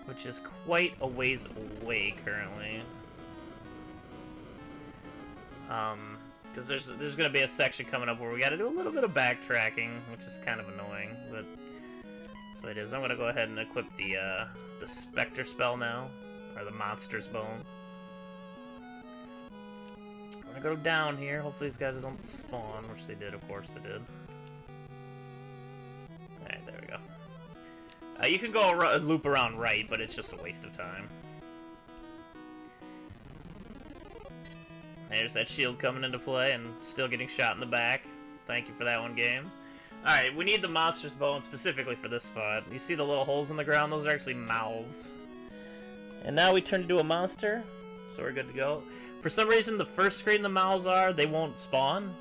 which is quite a ways away currently. Because there's going to be a section coming up where we got to do a little bit of backtracking, which is kind of annoying, but that's what it is. I'm going to go ahead and equip the Spectre spell now, or the Monster's Bone. I'm gonna go down here. Hopefully these guys don't spawn, which they did, of course they did. Alright, there we go. You can go loop around right, but it's just a waste of time. There's that shield coming into play and still getting shot in the back. Thank you for that one, game. Alright, we need the monster's bone specifically for this spot. You see the little holes in the ground? Those are actually mouths. And now we turn into a monster, so we're good to go. For some reason, the first screen the mouths are, they won't spawn.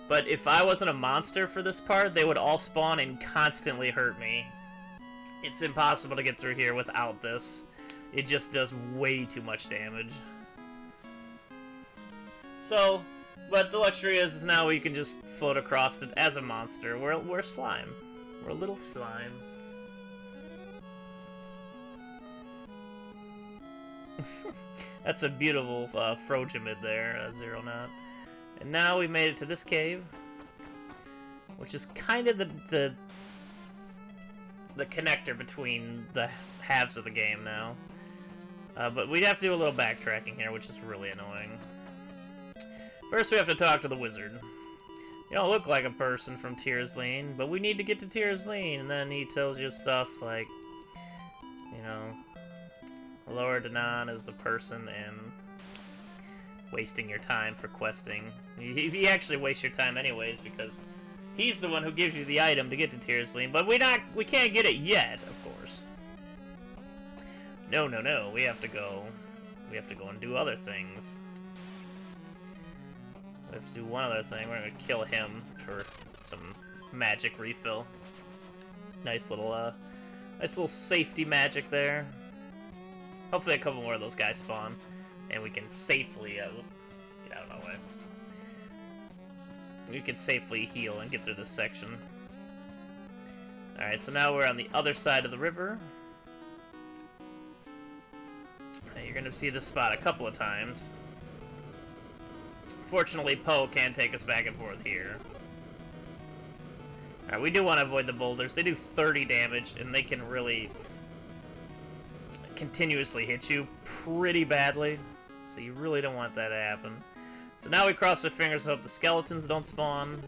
But if I wasn't a monster for this part, they would all spawn and constantly hurt me. It's impossible to get through here without this. It just does way too much damage. So, but the luxury is now we can just float across it as a monster. We're slime. We're a little slime. That's a beautiful Frojamid there, Zero Knot. And now we made it to this cave, which is kind of the connector between the halves of the game now. But we'd have to do a little backtracking here, which is really annoying. First, we have to talk to the wizard. You don't look like a person from Tearsleen, but we need to get to Tearsleen, and then he tells you stuff like, you know, Lower Danan is a person and wasting your time for questing. He actually wastes your time anyways, because he's the one who gives you the item to get to Tearsleen, but we can't get it yet, of course. No, we have to go and do other things. We have to do one other thing. We're gonna kill him for some magic refill. Nice little safety magic there. Hopefully a couple more of those guys spawn, and we can safely get out of my way. We can safely heal and get through this section. All right, so now we're on the other side of the river. And you're gonna see this spot a couple of times. Fortunately, Poe can take us back and forth here. Alright, we do want to avoid the boulders. They do 30 damage, and they can really continuously hit you pretty badly. So you really don't want that to happen. So now we cross our fingers and hope the skeletons don't spawn.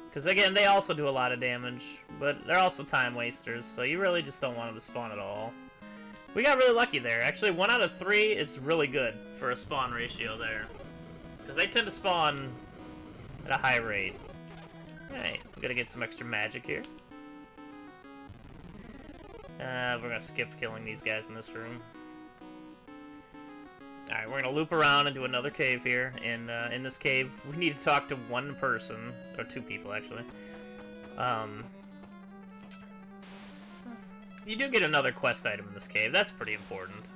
Because again, they also do a lot of damage, but they're also time wasters, so you really just don't want them to spawn at all. We got really lucky there. Actually, 1 out of 3 is really good for a spawn ratio there. Because they tend to spawn at a high rate. Alright, we gotta get some extra magic here. We're gonna skip killing these guys in this room. Alright, we're gonna loop around and do another cave here. And in this cave, we need to talk to one person. Or 2 people, actually. You do get another quest item in this cave. That's pretty important.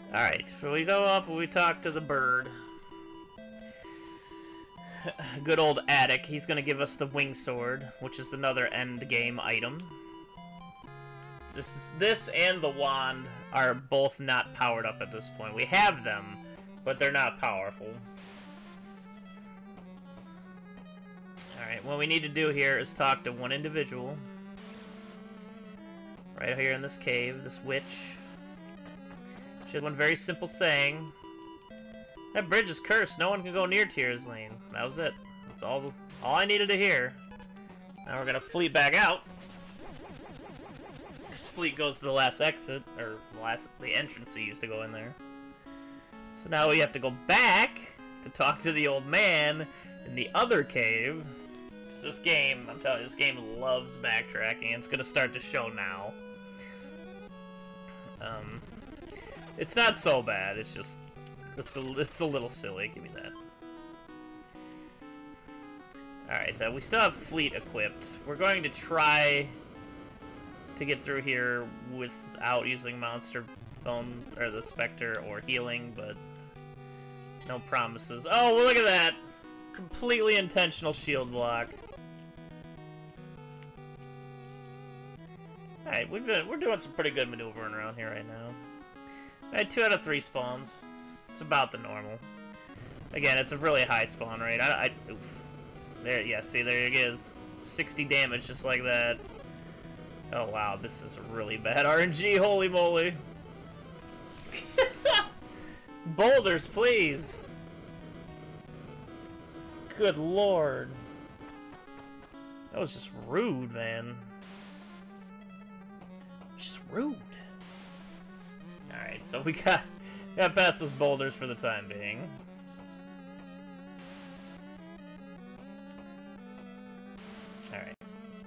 Alright, so we go up and we talk to the bird. Good old Attic. He's going to give us the wing sword, which is another end game item. This and the wand are both not powered up at this point. We have them, but they're not powerful. Alright, what we need to do here is talk to one individual. Right here in this cave, this witch. She has one very simple saying. That bridge is cursed. No one can go near Tearsleen. That was it. That's all I needed to hear. Now we're gonna fleet back out. This fleet goes to the last exit, or the entrance we used to go in there. So now we have to go back to talk to the old man in the other cave. This game, I'm telling you, this game loves backtracking. It's gonna start to show now. It's not so bad. It's just, it's a little silly. Give me that. All right, so we still have fleet equipped. We're going to try to get through here without using monster bone or the specter or healing, but no promises. Oh, well, look at that! Completely intentional shield block. Alright, we're doing some pretty good maneuvering around here right now. I had 2 out of 3 spawns. It's about the normal. Again, it's a really high spawn rate. Oof. There, yeah, see, there it is. 60 damage just like that. Oh wow, this is really bad RNG, holy moly. Boulders, please. Good lord. That was just rude, man. Just rude. Alright, so we got past those boulders for the time being. Alright.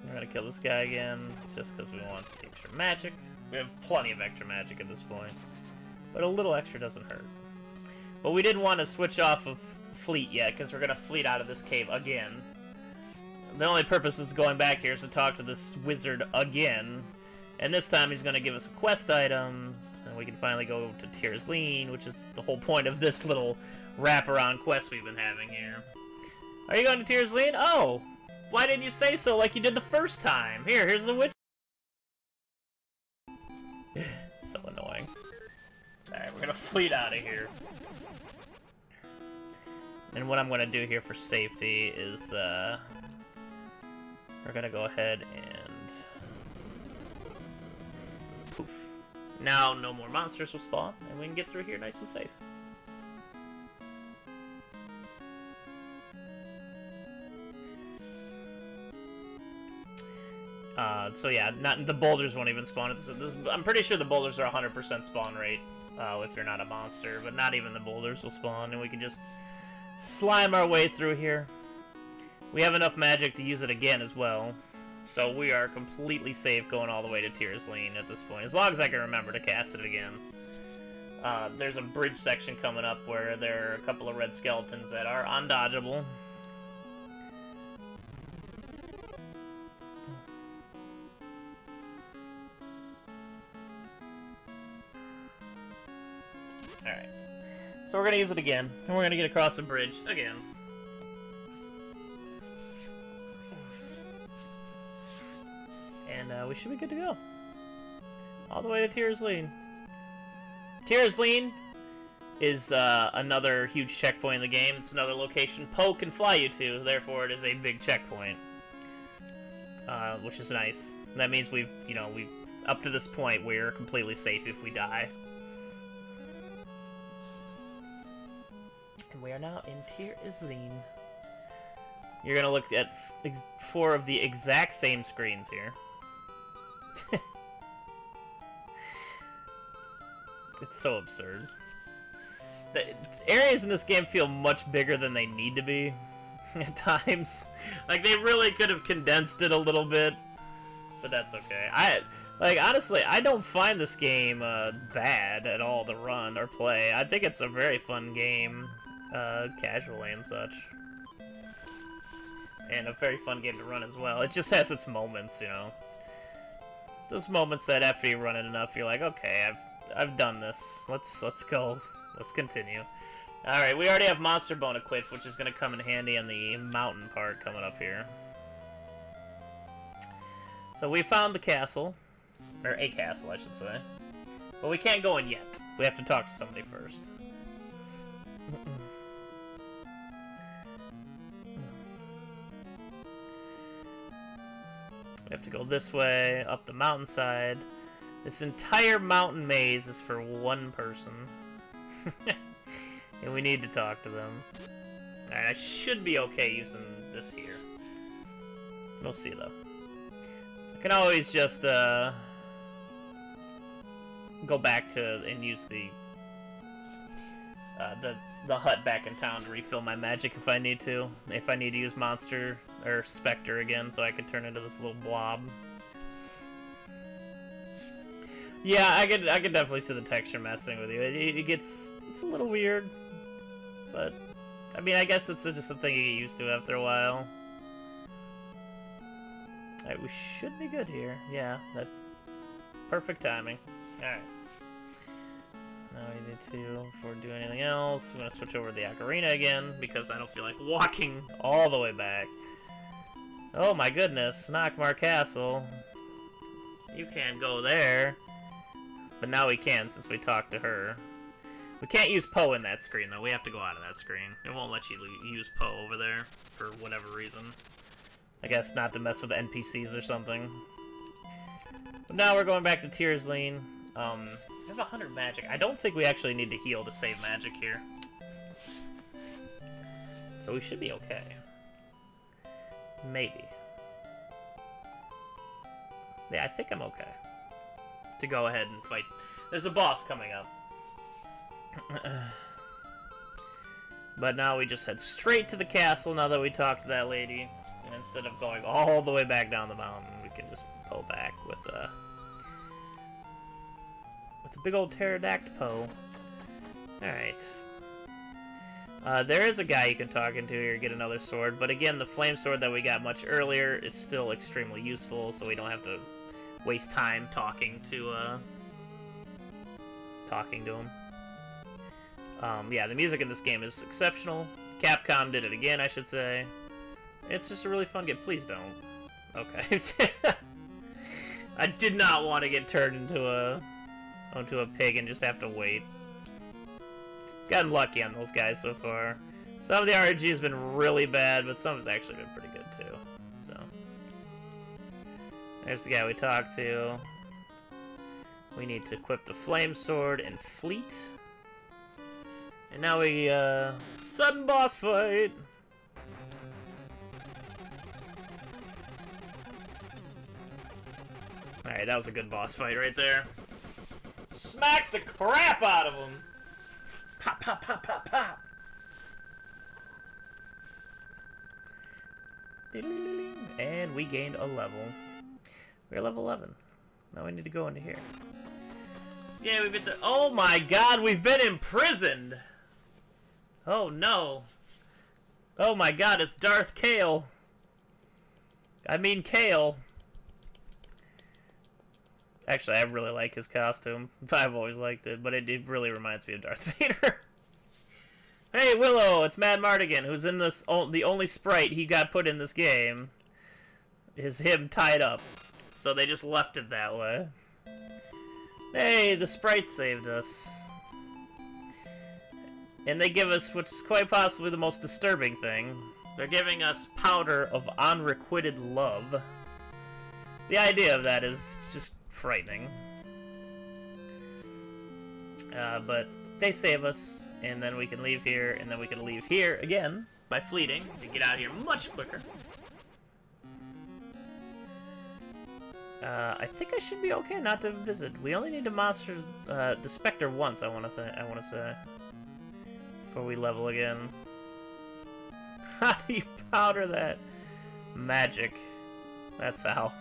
We're gonna kill this guy again, just because we want the extra magic. We have plenty of extra magic at this point. But a little extra doesn't hurt. But we didn't want to switch off of Fleet yet, because we're gonna fleet out of this cave again. The only purpose of going back here is to talk to this wizard again. And this time he's gonna give us a quest item, and we can finally go to Tears Lean, which is the whole point of this little wraparound quest we've been having here. Are you going to Tears Lean? Oh! Why didn't you say so like you did the first time? Here's the witch. So annoying. Alright, we're gonna fleet out of here. And what I'm gonna do here for safety is, we're gonna go ahead and... poof. Now, no more monsters will spawn, and we can get through here nice and safe. So yeah, the boulders won't even spawn. I'm pretty sure the boulders are 100% spawn rate if you're not a monster, but not even the boulders will spawn, and we can just slime our way through here. We have enough magic to use it again as well, so we are completely safe going all the way to Tears Lean at this point, as long as I can remember to cast it again. There's a bridge section coming up where there are a couple of red skeletons that are undodgeable. Alright, so we're going to use it again, and we're going to get across the bridge again. And we should be good to go. All the way to Tears Lean. Tears Lean is another huge checkpoint in the game. It's another location Poe can fly you to, therefore it is a big checkpoint. Which is nice. That means we've up to this point, we're completely safe if we die. We are now in Tears Lean. You're gonna look at 4 of the exact same screens here. It's so absurd. The areas in this game feel much bigger than they need to be at times. Like, they really could have condensed it a little bit, but that's okay. Honestly, I don't find this game bad at all to run or play. I think it's a very fun game. Casually and such. And a very fun game to run as well. It just has its moments, you know. Those moments that after you run it enough, you're like, okay, I've done this. Let's go. Let's continue. Alright, we already have Monster Bone equipped, which is going to come in handy on the mountain part coming up here. So we found the castle. Or a castle, I should say. But we can't go in yet. We have to talk to somebody first. We have to go this way, up the mountainside. This entire mountain maze is for one person. And we need to talk to them. Alright, I should be okay using this here. We'll see, though. I can always just, go back to and use the hut back in town to refill my magic if I need to. If I need to use Monster or Spectre again, so I could turn into this little blob. Yeah, I could definitely see the texture messing with you. It's a little weird, but I mean, I guess it's just a thing you get used to after a while. Alright, we should be good here. Yeah, that perfect timing. Alright. Now we need to, before we do anything else, I'm going to switch over to the ocarina again, because I don't feel like walking all the way back. Oh my goodness, Nockmar Castle. You can't go there. But now we can, since we talked to her. We can't use Poe in that screen, though. We have to go out of that screen. It won't let you use Poe over there, for whatever reason. I guess not to mess with the NPCs or something. But now we're going back to Tears Lean. We have 100 magic. I don't think we actually need to heal to save magic here. So we should be okay. Maybe. Yeah, I think I'm okay. To go ahead and There's a boss coming up. But now we just head straight to the castle now that we talked to that lady. Instead of going all the way back down the mountain, we can just pull back with a big old pterodactyl. Alright. There is a guy you can talk into here, get another sword, but again, the flame sword that we got much earlier is still extremely useful, so we don't have to waste time talking to him. Yeah, the music in this game is exceptional. Capcom did it again, I should say. It's just a really fun game. Please don't. Okay. I did not want to get turned into a pig and just have to wait. Gotten lucky on those guys so far. Some of the RNG has been really bad, but some has actually been pretty good too. So there's the guy we talked to. We need to equip the flame sword and fleet. And now we sudden boss fight. Alright, that was a good boss fight right there. Smack the crap out of him! Pop, pop, pop, pop, pop! And we gained a level. We're level 11. Now we need to go into here. Yeah, we've been the— oh my god, we've been imprisoned! Oh no. Oh my god, it's Darth Kale. I mean Kale. Actually, I really like his costume. I've always liked it, but it really reminds me of Darth Vader. Hey, Willow, it's Mad Mardigan, who's in this. The only sprite he got put in this game is him tied up. So they just left it that way. Hey, the sprite saved us. And they give us, which is quite possibly the most disturbing thing, they're giving us powder of unrequited love. The idea of that is just frightening. But they save us, and then we can leave here, and then we can leave here again by fleeting to get out of here much quicker. I think I should be okay not to visit. We only need to monster the Spectre once. I want to say before we level again. How do you powder that? Magic. That's how.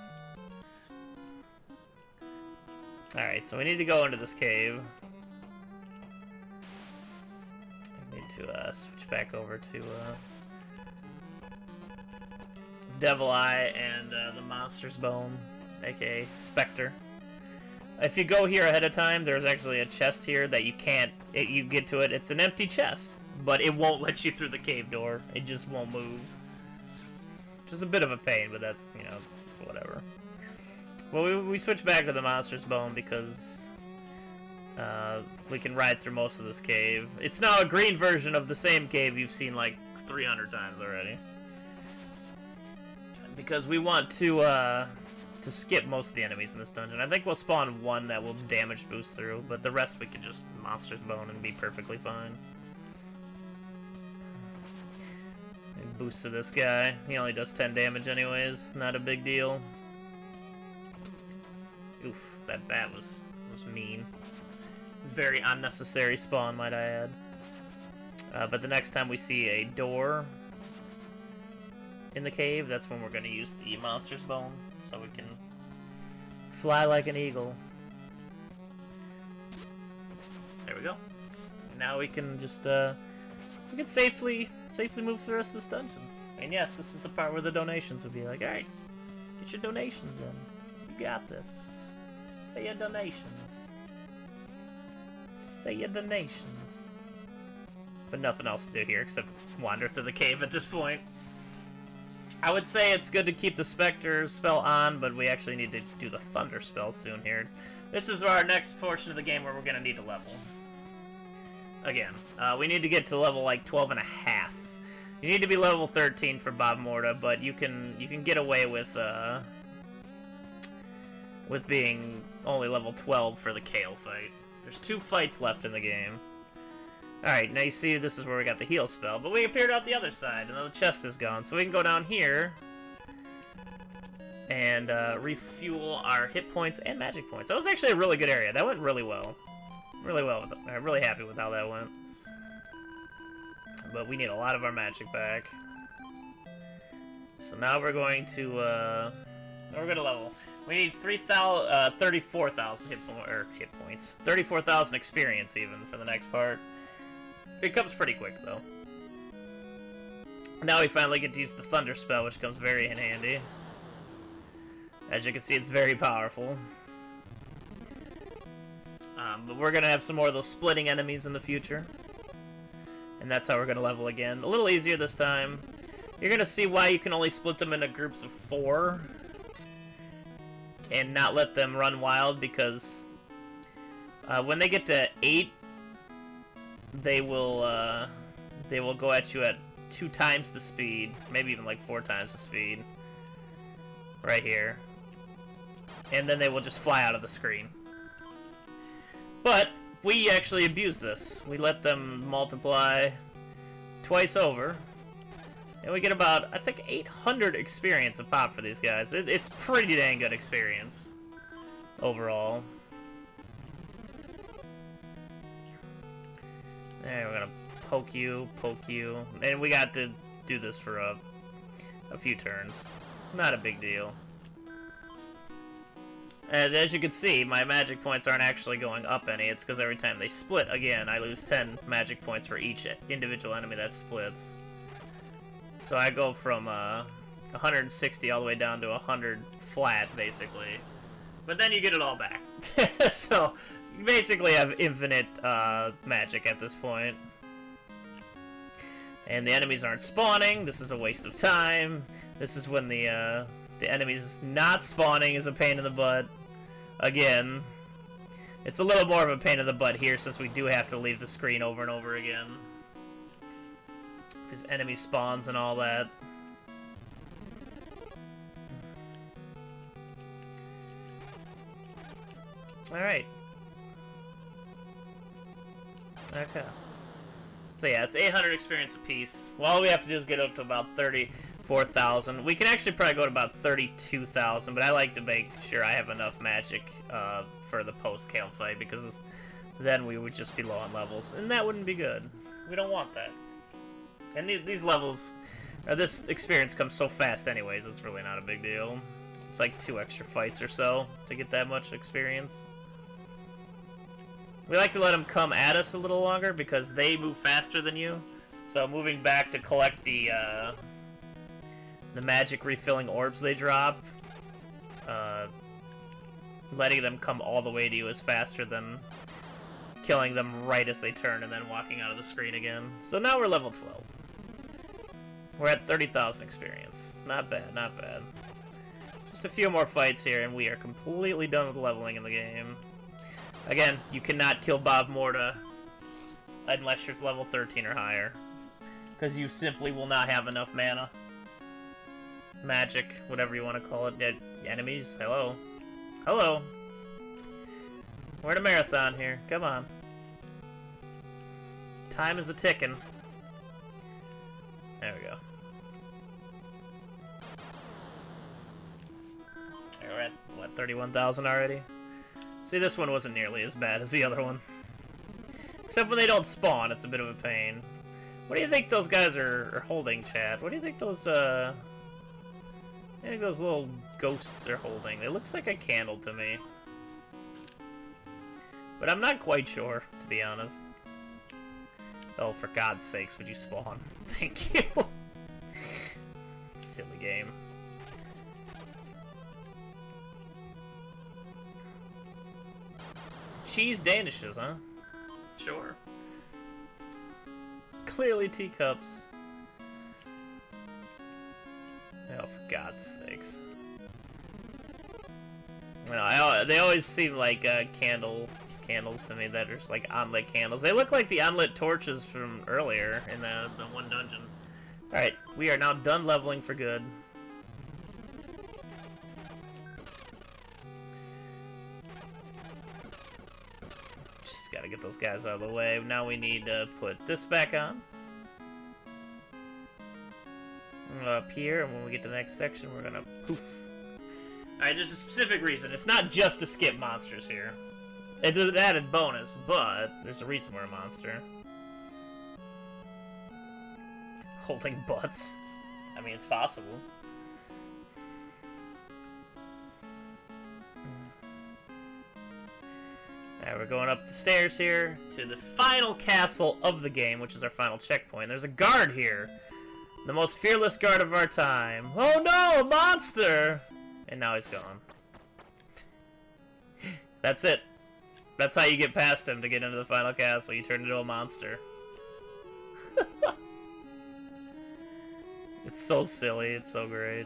Alright, so we need to go into this cave. I need to switch back over to Devil Eye and the Monster's Bone, aka Spectre. If you go here ahead of time, there's actually a chest here that you can't... you get to it, it's an empty chest, but it won't let you through the cave door. It just won't move. Which is a bit of a pain, but that's, you know, it's whatever. Well, we switch back to the Monster's Bone because we can ride through most of this cave. It's now a green version of the same cave you've seen like 300 times already. Because we want to skip most of the enemies in this dungeon. I think we'll spawn one that will damage boost through, but the rest we can just Monster's Bone and be perfectly fine. And boost to this guy. He only does 10 damage anyways. Not a big deal. Oof, that bat was mean. Very unnecessary spawn, might I add. But the next time we see a door in the cave, that's when we're going to use the Monster's Bone, so we can fly like an eagle. There we go. Now we can just we can safely move through the rest of this dungeon. And yes, this is the part where the donations would be like, all right, get your donations in. You got this. Say your donations. Say your donations. But nothing else to do here except wander through the cave at this point. I would say it's good to keep the Spectre spell on, but we actually need to do the Thunder spell soon here. This is our next portion of the game where we're going to need to level. Again, we need to get to level like 12 and a half. You need to be level 13 for Bob Morta, but you can get away with being only level 12 for the Kale fight. There's 2 fights left in the game. Alright, now you see this is where we got the heal spell, but we appeared out the other side, and the chest is gone, so we can go down here and refuel our hit points and magic points. That was actually a really good area. That went really well. Really well. I'm really happy with how that went. But we need a lot of our magic back. So now we're going to level. We need 34,000 hit points. 34,000 experience even for the next part. It comes pretty quick though. Now we finally get to use the Thunder spell, which comes very in handy. As you can see, it's very powerful. But we're gonna have some more of those splitting enemies in the future. And that's how we're gonna level again. A little easier this time. You're gonna see why you can only split them into groups of 4 and not let them run wild, because when they get to 8, they will go at you at 2 times the speed, maybe even like 4 times the speed, right here, and then they will just fly out of the screen. But we actually abuse this. We let them multiply twice over. And we get about, I think, 800 experience a pop for these guys. It's pretty dang good experience, overall. And we're gonna poke you. And we got to do this for a few turns. Not a big deal. And as you can see, my magic points aren't actually going up any. It's because every time they split, again, I lose 10 magic points for each individual enemy that splits. So I go from 160 all the way down to 100 flat, basically. But then you get it all back. So you basically have infinite magic at this point. And the enemies aren't spawning. This is a waste of time. This is when the enemies not spawning is a pain in the butt. Again, it's a little more of a pain in the butt here since we do have to leave the screen over and over again. Because enemy spawns and all that. Alright. Okay. So yeah, it's 800 experience apiece. Well, all we have to do is get up to about 34,000. We can actually probably go to about 32,000, but I like to make sure I have enough magic for the post-Kale fight, because then we would just be low on levels, and that wouldn't be good. We don't want that. And these levels, or this experience comes so fast anyways, it's really not a big deal. It's like 2 extra fights or so to get that much experience. We like to let them come at us a little longer because they move faster than you. So moving back to collect the magic refilling orbs they drop, letting them come all the way to you is faster than killing them right as they turn and then walking out of the screen again. So now we're level 12. We're at 30,000 experience. Not bad, not bad. Just a few more fights here and we are completely done with leveling in the game. Again, you cannot kill Bob Morta unless you're level 13 or higher, because you simply will not have enough mana. Magic, whatever you want to call it. Dead enemies, hello. Hello. We're in a marathon here, come on. Time is a-ticking. There we go. We're at, what, 31,000 already? See, this one wasn't nearly as bad as the other one. Except when they don't spawn, it's a bit of a pain. What do you think those guys are holding, chat? What do you think those, I think those little ghosts are holding? It looks like a candle to me. But I'm not quite sure, to be honest. Oh, for God's sakes, would you spawn? Thank you. Silly game. Cheese Danishes, huh? Sure. Clearly teacups. Oh, for God's sakes. No, they always seem like candles to me that are just like unlit candles. They look like the unlit torches from earlier in the one dungeon. Alright, we are now done leveling for good. Gotta get those guys out of the way. Now we need to put this back on. Up here, and when we get to the next section, we're gonna poof. Alright, there's a specific reason. It's not just to skip monsters here. It's an added bonus, but there's a reason we're a monster. Holding butts. I mean, it's possible. Alright, we're going up the stairs here to the final castle of the game, which is our final checkpoint. There's a guard here. The most fearless guard of our time. Oh no, a monster! And now he's gone. That's it. That's how you get past him to get into the final castle. You turn into a monster. It's so silly. It's so great.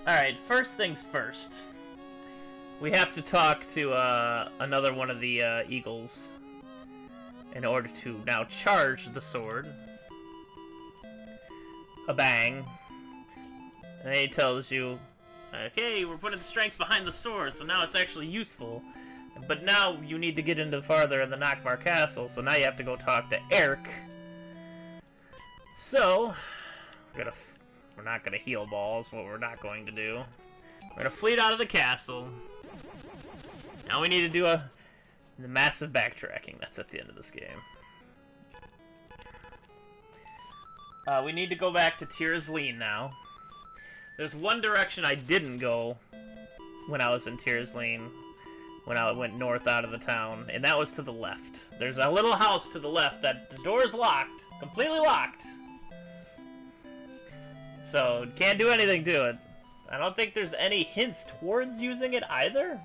Alright, first things first. We have to talk to another one of the eagles in order to now charge the sword. A bang. And he tells you, okay, we're putting the strength behind the sword, so now it's actually useful. But now you need to get into farther in the Nockmar Castle, so now you have to go talk to Eric. So, we're not gonna heal balls, what we're not going to do. We're gonna fleet out of the castle. Now we need to do the massive backtracking that's at the end of this game. We need to go back to Tyr's now. There's one direction I didn't go when I was in Tyr's when I went north out of the town, and that was to the left. There's a little house to the left that the door is locked, completely locked. So, can't do anything to it. I don't think there's any hints towards using it either.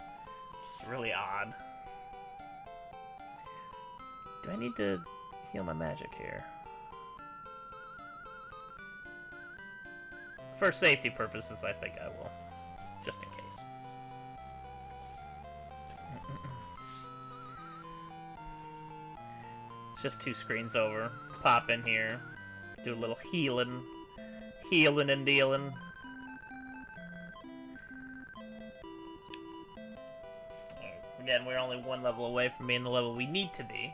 It's really odd. Do I need to heal my magic here? For safety purposes, I think I will. Just in case. It's just 2 screens over. Pop in here. Do a little healing. Healing and dealing. Again, we're only 1 level away from being the level we need to be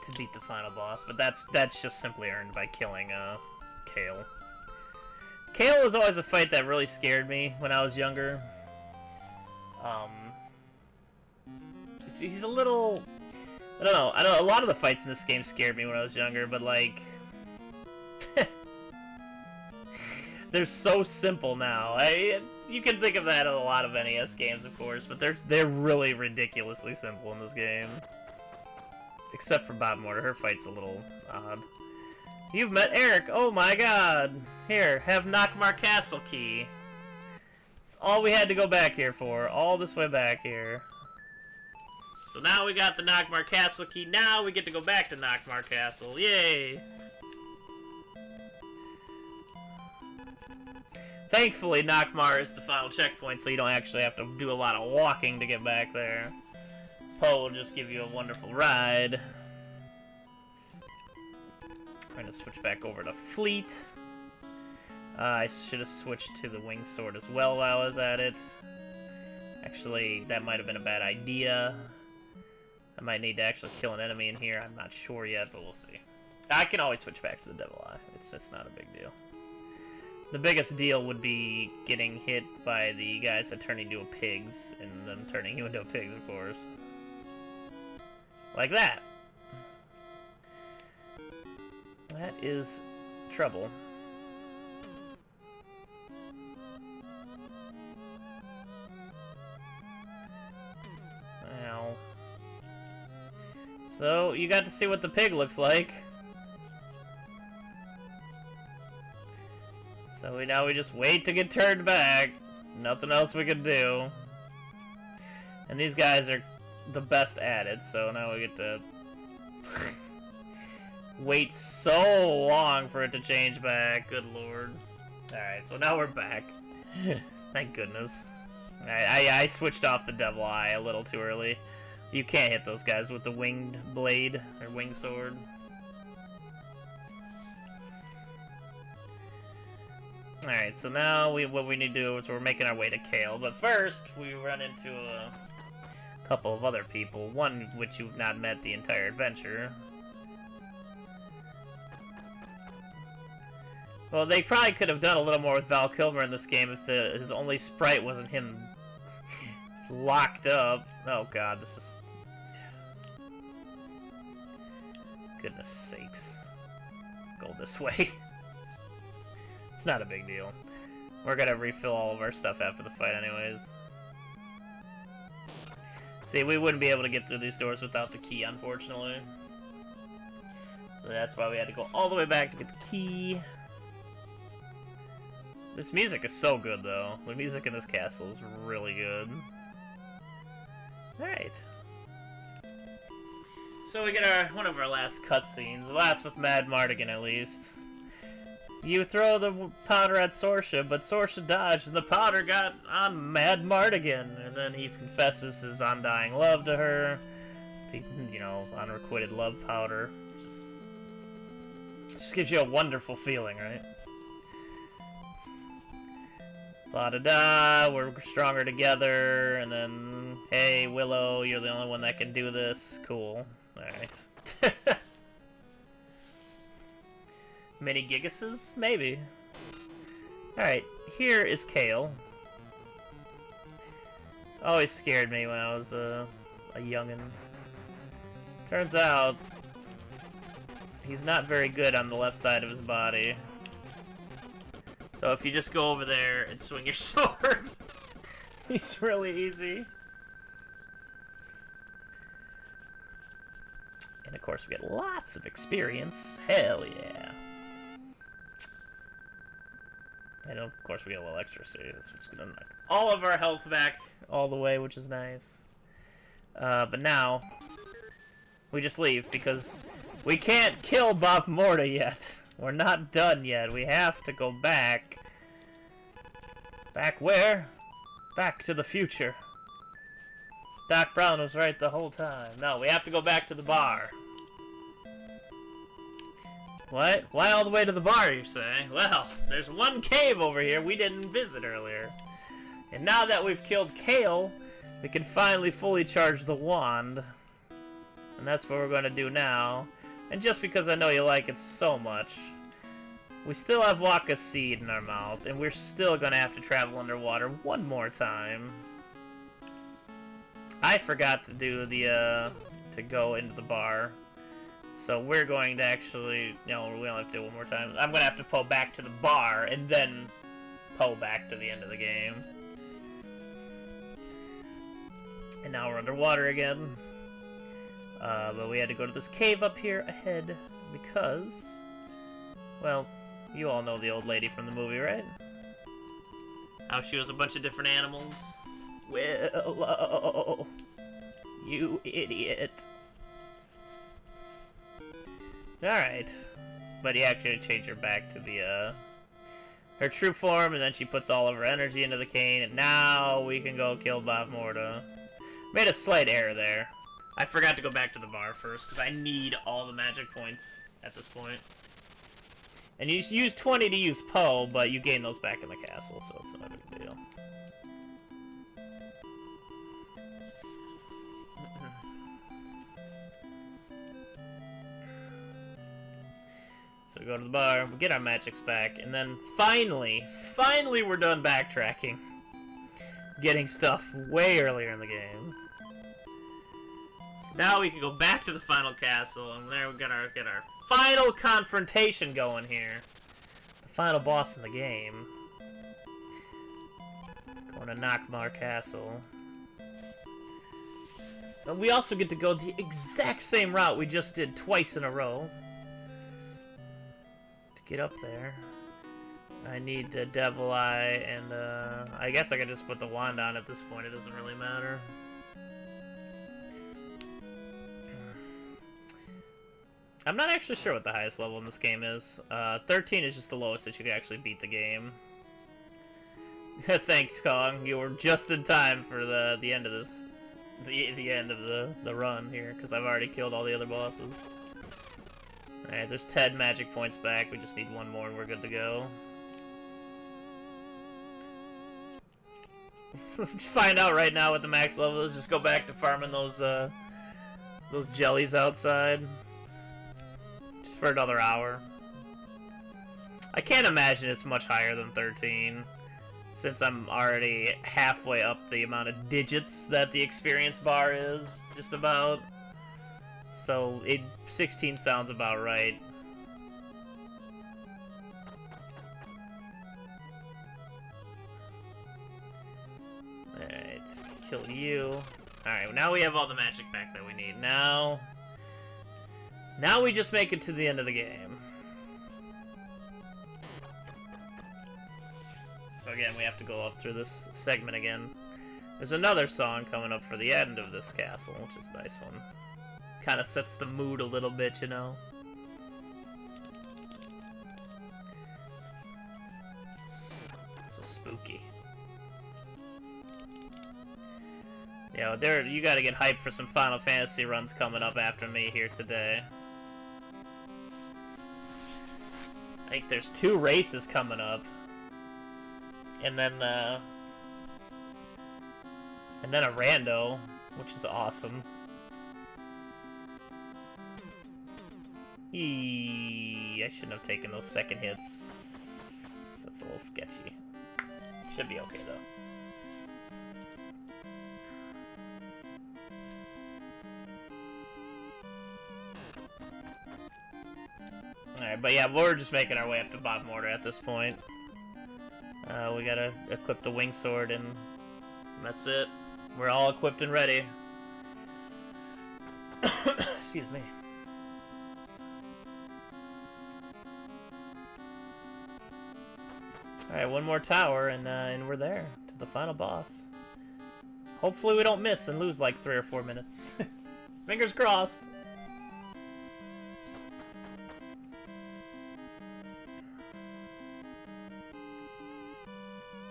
to beat the final boss, but that's just simply earned by killing Kale. Kale was always a fight that really scared me when I was younger. He's a little... I don't know, a lot of the fights in this game scared me when I was younger, but like... they're so simple now. You can think of that in a lot of NES games, of course, but they're really ridiculously simple in this game. Except for Bob Mortar, her fight's a little odd. You've met Eric! Oh my god! Here, have Nockmar Castle key. It's all we had to go back here for. All this way back here. So now we got the Nockmar Castle key. Now we get to go back to Nockmar Castle. Yay! Thankfully, Nockmar is the final checkpoint, so you don't actually have to do a lot of walking to get back there. Poe will just give you a wonderful ride. I'm going to switch back over to Fleet. I should have switched to the Winged Sword as well while I was at it. Actually, that might have been a bad idea. I might need to actually kill an enemy in here. I'm not sure yet, but we'll see. I can always switch back to the Devil Eye. It's not a big deal. The biggest deal would be getting hit by the guys that turn into pigs, and them turning you into a pig, of course. Like that. That is trouble. Ow. So, you got to see what the pig looks like. So now we just wait to get turned back. Nothing else we can do. And these guys are the best at it, so now we get to wait so long for it to change back. Good lord. Alright, so now we're back. Thank goodness. I switched off the Devil Eye a little too early. You can't hit those guys with the winged blade, or winged sword. Alright, so now what we need to do is we're making our way to Kale, but first we run into a couple of other people, one which you've not met the entire adventure. Well, they probably could have done a little more with Val Kilmer in this game if his only sprite wasn't him locked up. Oh god, this is... Goodness sakes. Go this way. It's not a big deal. We're gonna refill all of our stuff after the fight anyways. See, we wouldn't be able to get through these doors without the key, unfortunately. So that's why we had to go all the way back to get the key. This music is so good, though. The music in this castle is really good. Alright. So we get one of our last cutscenes. The last with Mad Mardigan, at least. You throw the powder at Sorsha, but Sorsha dodged, and the powder got on Mad Mardigan. And then he confesses his undying love to her. You know, unrequited love powder. Just gives you a wonderful feeling, right? La-da-da, we're stronger together, and then, hey, Willow, you're the only one that can do this. Cool. Alright. Mini Gigases? Maybe. Alright, here is Kale. Always scared me when I was a youngin'. Turns out, he's not very good on the left side of his body. So if you just go over there and swing your sword, he's really easy. And of course we get lots of experience. Hell yeah. And of course we get a little extra serious, which is gonna knock all of our health back all the way, which is nice. But now, we just leave because we can't kill Bob Morta yet. We're not done yet. We have to go back. Back where? Back to the future. Doc Brown was right the whole time. No, we have to go back to the bar. What? Why all the way to the bar, you say? Well, there's one cave over here we didn't visit earlier. And now that we've killed Kale, we can finally fully charge the wand. And that's what we're going to do now. And just because I know you like it so much, we still have Waka's seed in our mouth, and we're still gonna have to travel underwater one more time. I forgot to do the, to go into the bar. So we're going to actually, no, we only have to do it one more time. I'm gonna have to pull back to the bar, and then pull back to the end of the game. And now we're underwater again. But we had to go to this cave up here ahead because, well, you all know the old lady from the movie, right? How she was a bunch of different animals. Willow, you idiot. Alright. But he actually changed her back to the, her true form, and then she puts all of her energy into the cane, and now we can go kill Bob Morta. Made a slight error there. I forgot to go back to the bar first, because I need all the magic points at this point. And you use 20 to use Poe, but you gain those back in the castle, so it's not a big deal. So we go to the bar, we get our magics back, and then finally we're done backtracking. Getting stuff way earlier in the game. Now we can go back to the final castle, and there we get our final confrontation going here. The final boss in the game. Going to Nockmaar Castle. And we also get to go the exact same route we just did twice in a row. To get up there, I need the Devil Eye, and I guess I can just put the wand on at this point. It doesn't really matter. I'm not actually sure what the highest level in this game is. 13 is just the lowest that you can actually beat the game. Thanks, Kong. You were just in time for the end of this, the end of the run here, because I've already killed all the other bosses. Alright, there's 10 magic points back. We just need one more and we're good to go. Find out right now what the max level is. Just go back to farming those jellies outside. For another hour. I can't imagine it's much higher than 13, since I'm already halfway up the amount of digits that the experience bar is, just about. So 16 sounds about right. Alright, kill you. Alright, now we have all the magic back that we need. Now we just make it to the end of the game. So again, we have to go up through this segment again. There's another song coming up for the end of this castle, which is a nice one. Kind of sets the mood a little bit, you know. It's so spooky. Yeah, you gotta get hyped for some Final Fantasy runs coming up after me here today. I think there's 2 races coming up. And then a rando, which is awesome. I shouldn't have taken those second hits. That's a little sketchy. Should be okay though. Alright, but yeah, we're just making our way up to bottom order at this point. We gotta equip the wing sword, and that's it. We're all equipped and ready. Excuse me. Alright, one more tower, and we're there to the final boss. Hopefully we don't miss and lose like 3 or 4 minutes. Fingers crossed.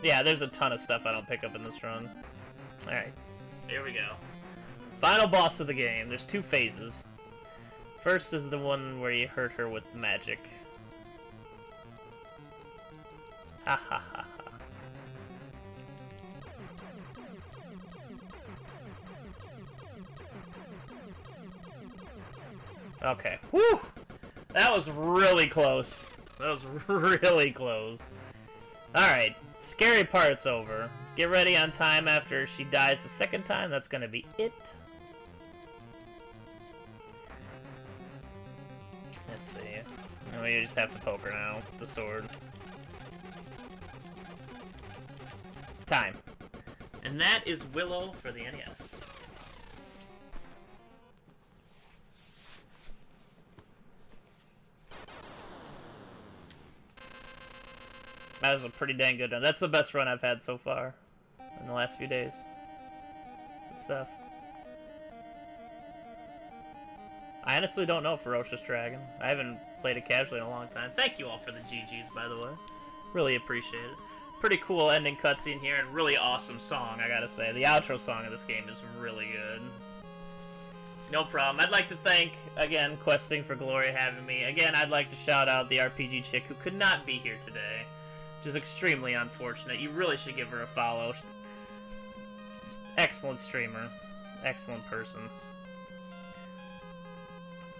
Yeah, there's a ton of stuff I don't pick up in this run. Alright, here we go. Final boss of the game. There's 2 phases. First is the one where you hurt her with magic. Ha ha ha ha. Okay. Whew! That was really close. That was really close. Alright. Scary part's over. Get ready on time after she dies the second time. That's gonna be it. Let's see. Oh, you just have to poke her now with the sword. Time. And that is Willow for the NES. That was a pretty dang good run. That's the best run I've had so far in the last few days. Good stuff. I honestly don't know Ferocious Dragon. I haven't played it casually in a long time. Thank you all for the GGs, by the way. Really appreciate it. Pretty cool ending cutscene here, and really awesome song, I gotta say. The outro song of this game is really good. No problem. I'd like to thank, again, Questing for Glory having me. Again, I'd like to shout out the RPG chick who could not be here today. Which is extremely unfortunate. You really should give her a follow. Excellent streamer. Excellent person.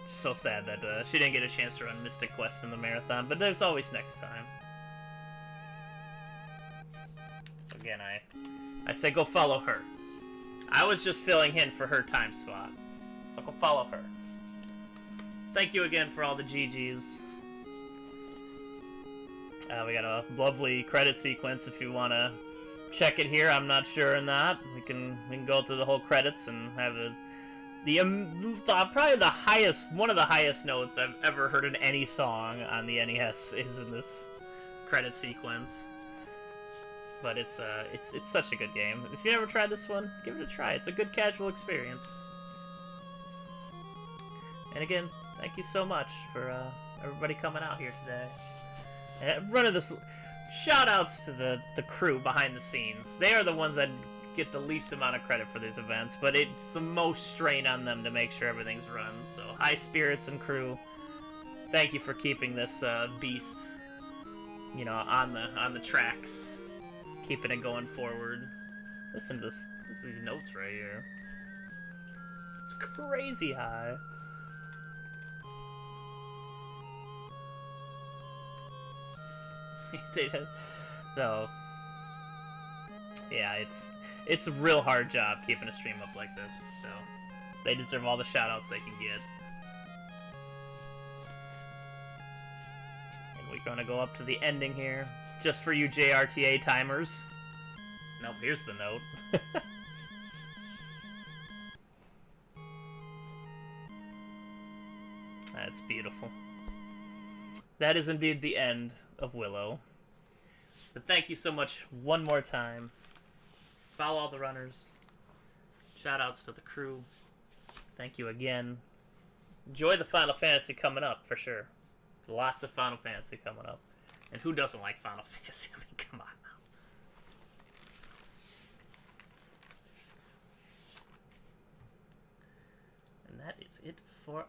So sad that she didn't get a chance to run Mystic Quest in the marathon, but there's always next time. So again, I say go follow her. I was just filling in for her time spot. So go follow her. Thank you again for all the GGs. We got a lovely credit sequence if you want to check it here. I'm not sure or not. We can go through the whole credits and have probably the highest, one of the highest notes I've ever heard in any song on the NES is in this credit sequence. But it's such a good game. If you never tried this one, give it a try. It's a good casual experience. And again, thank you so much for everybody coming out here today. Running this, shout-outs to the crew behind the scenes. They are the ones that get the least amount of credit for these events, but it's the most strain on them to make sure everything's run. So, high spirits and crew, thank you for keeping this beast, you know, on the tracks, keeping it going forward. Listen to these notes right here. It's crazy high. So, yeah, it's a real hard job keeping a stream up like this. So, they deserve all the shout-outs they can get. And we're gonna go up to the ending here, just for you JRTA timers. Nope, here's the note. That's beautiful. That is indeed the end of Willow. But thank you so much one more time. Follow all the runners. Shoutouts to the crew. Thank you again. Enjoy the Final Fantasy coming up, for sure. Lots of Final Fantasy coming up. And who doesn't like Final Fantasy? I mean, come on now. And that is it for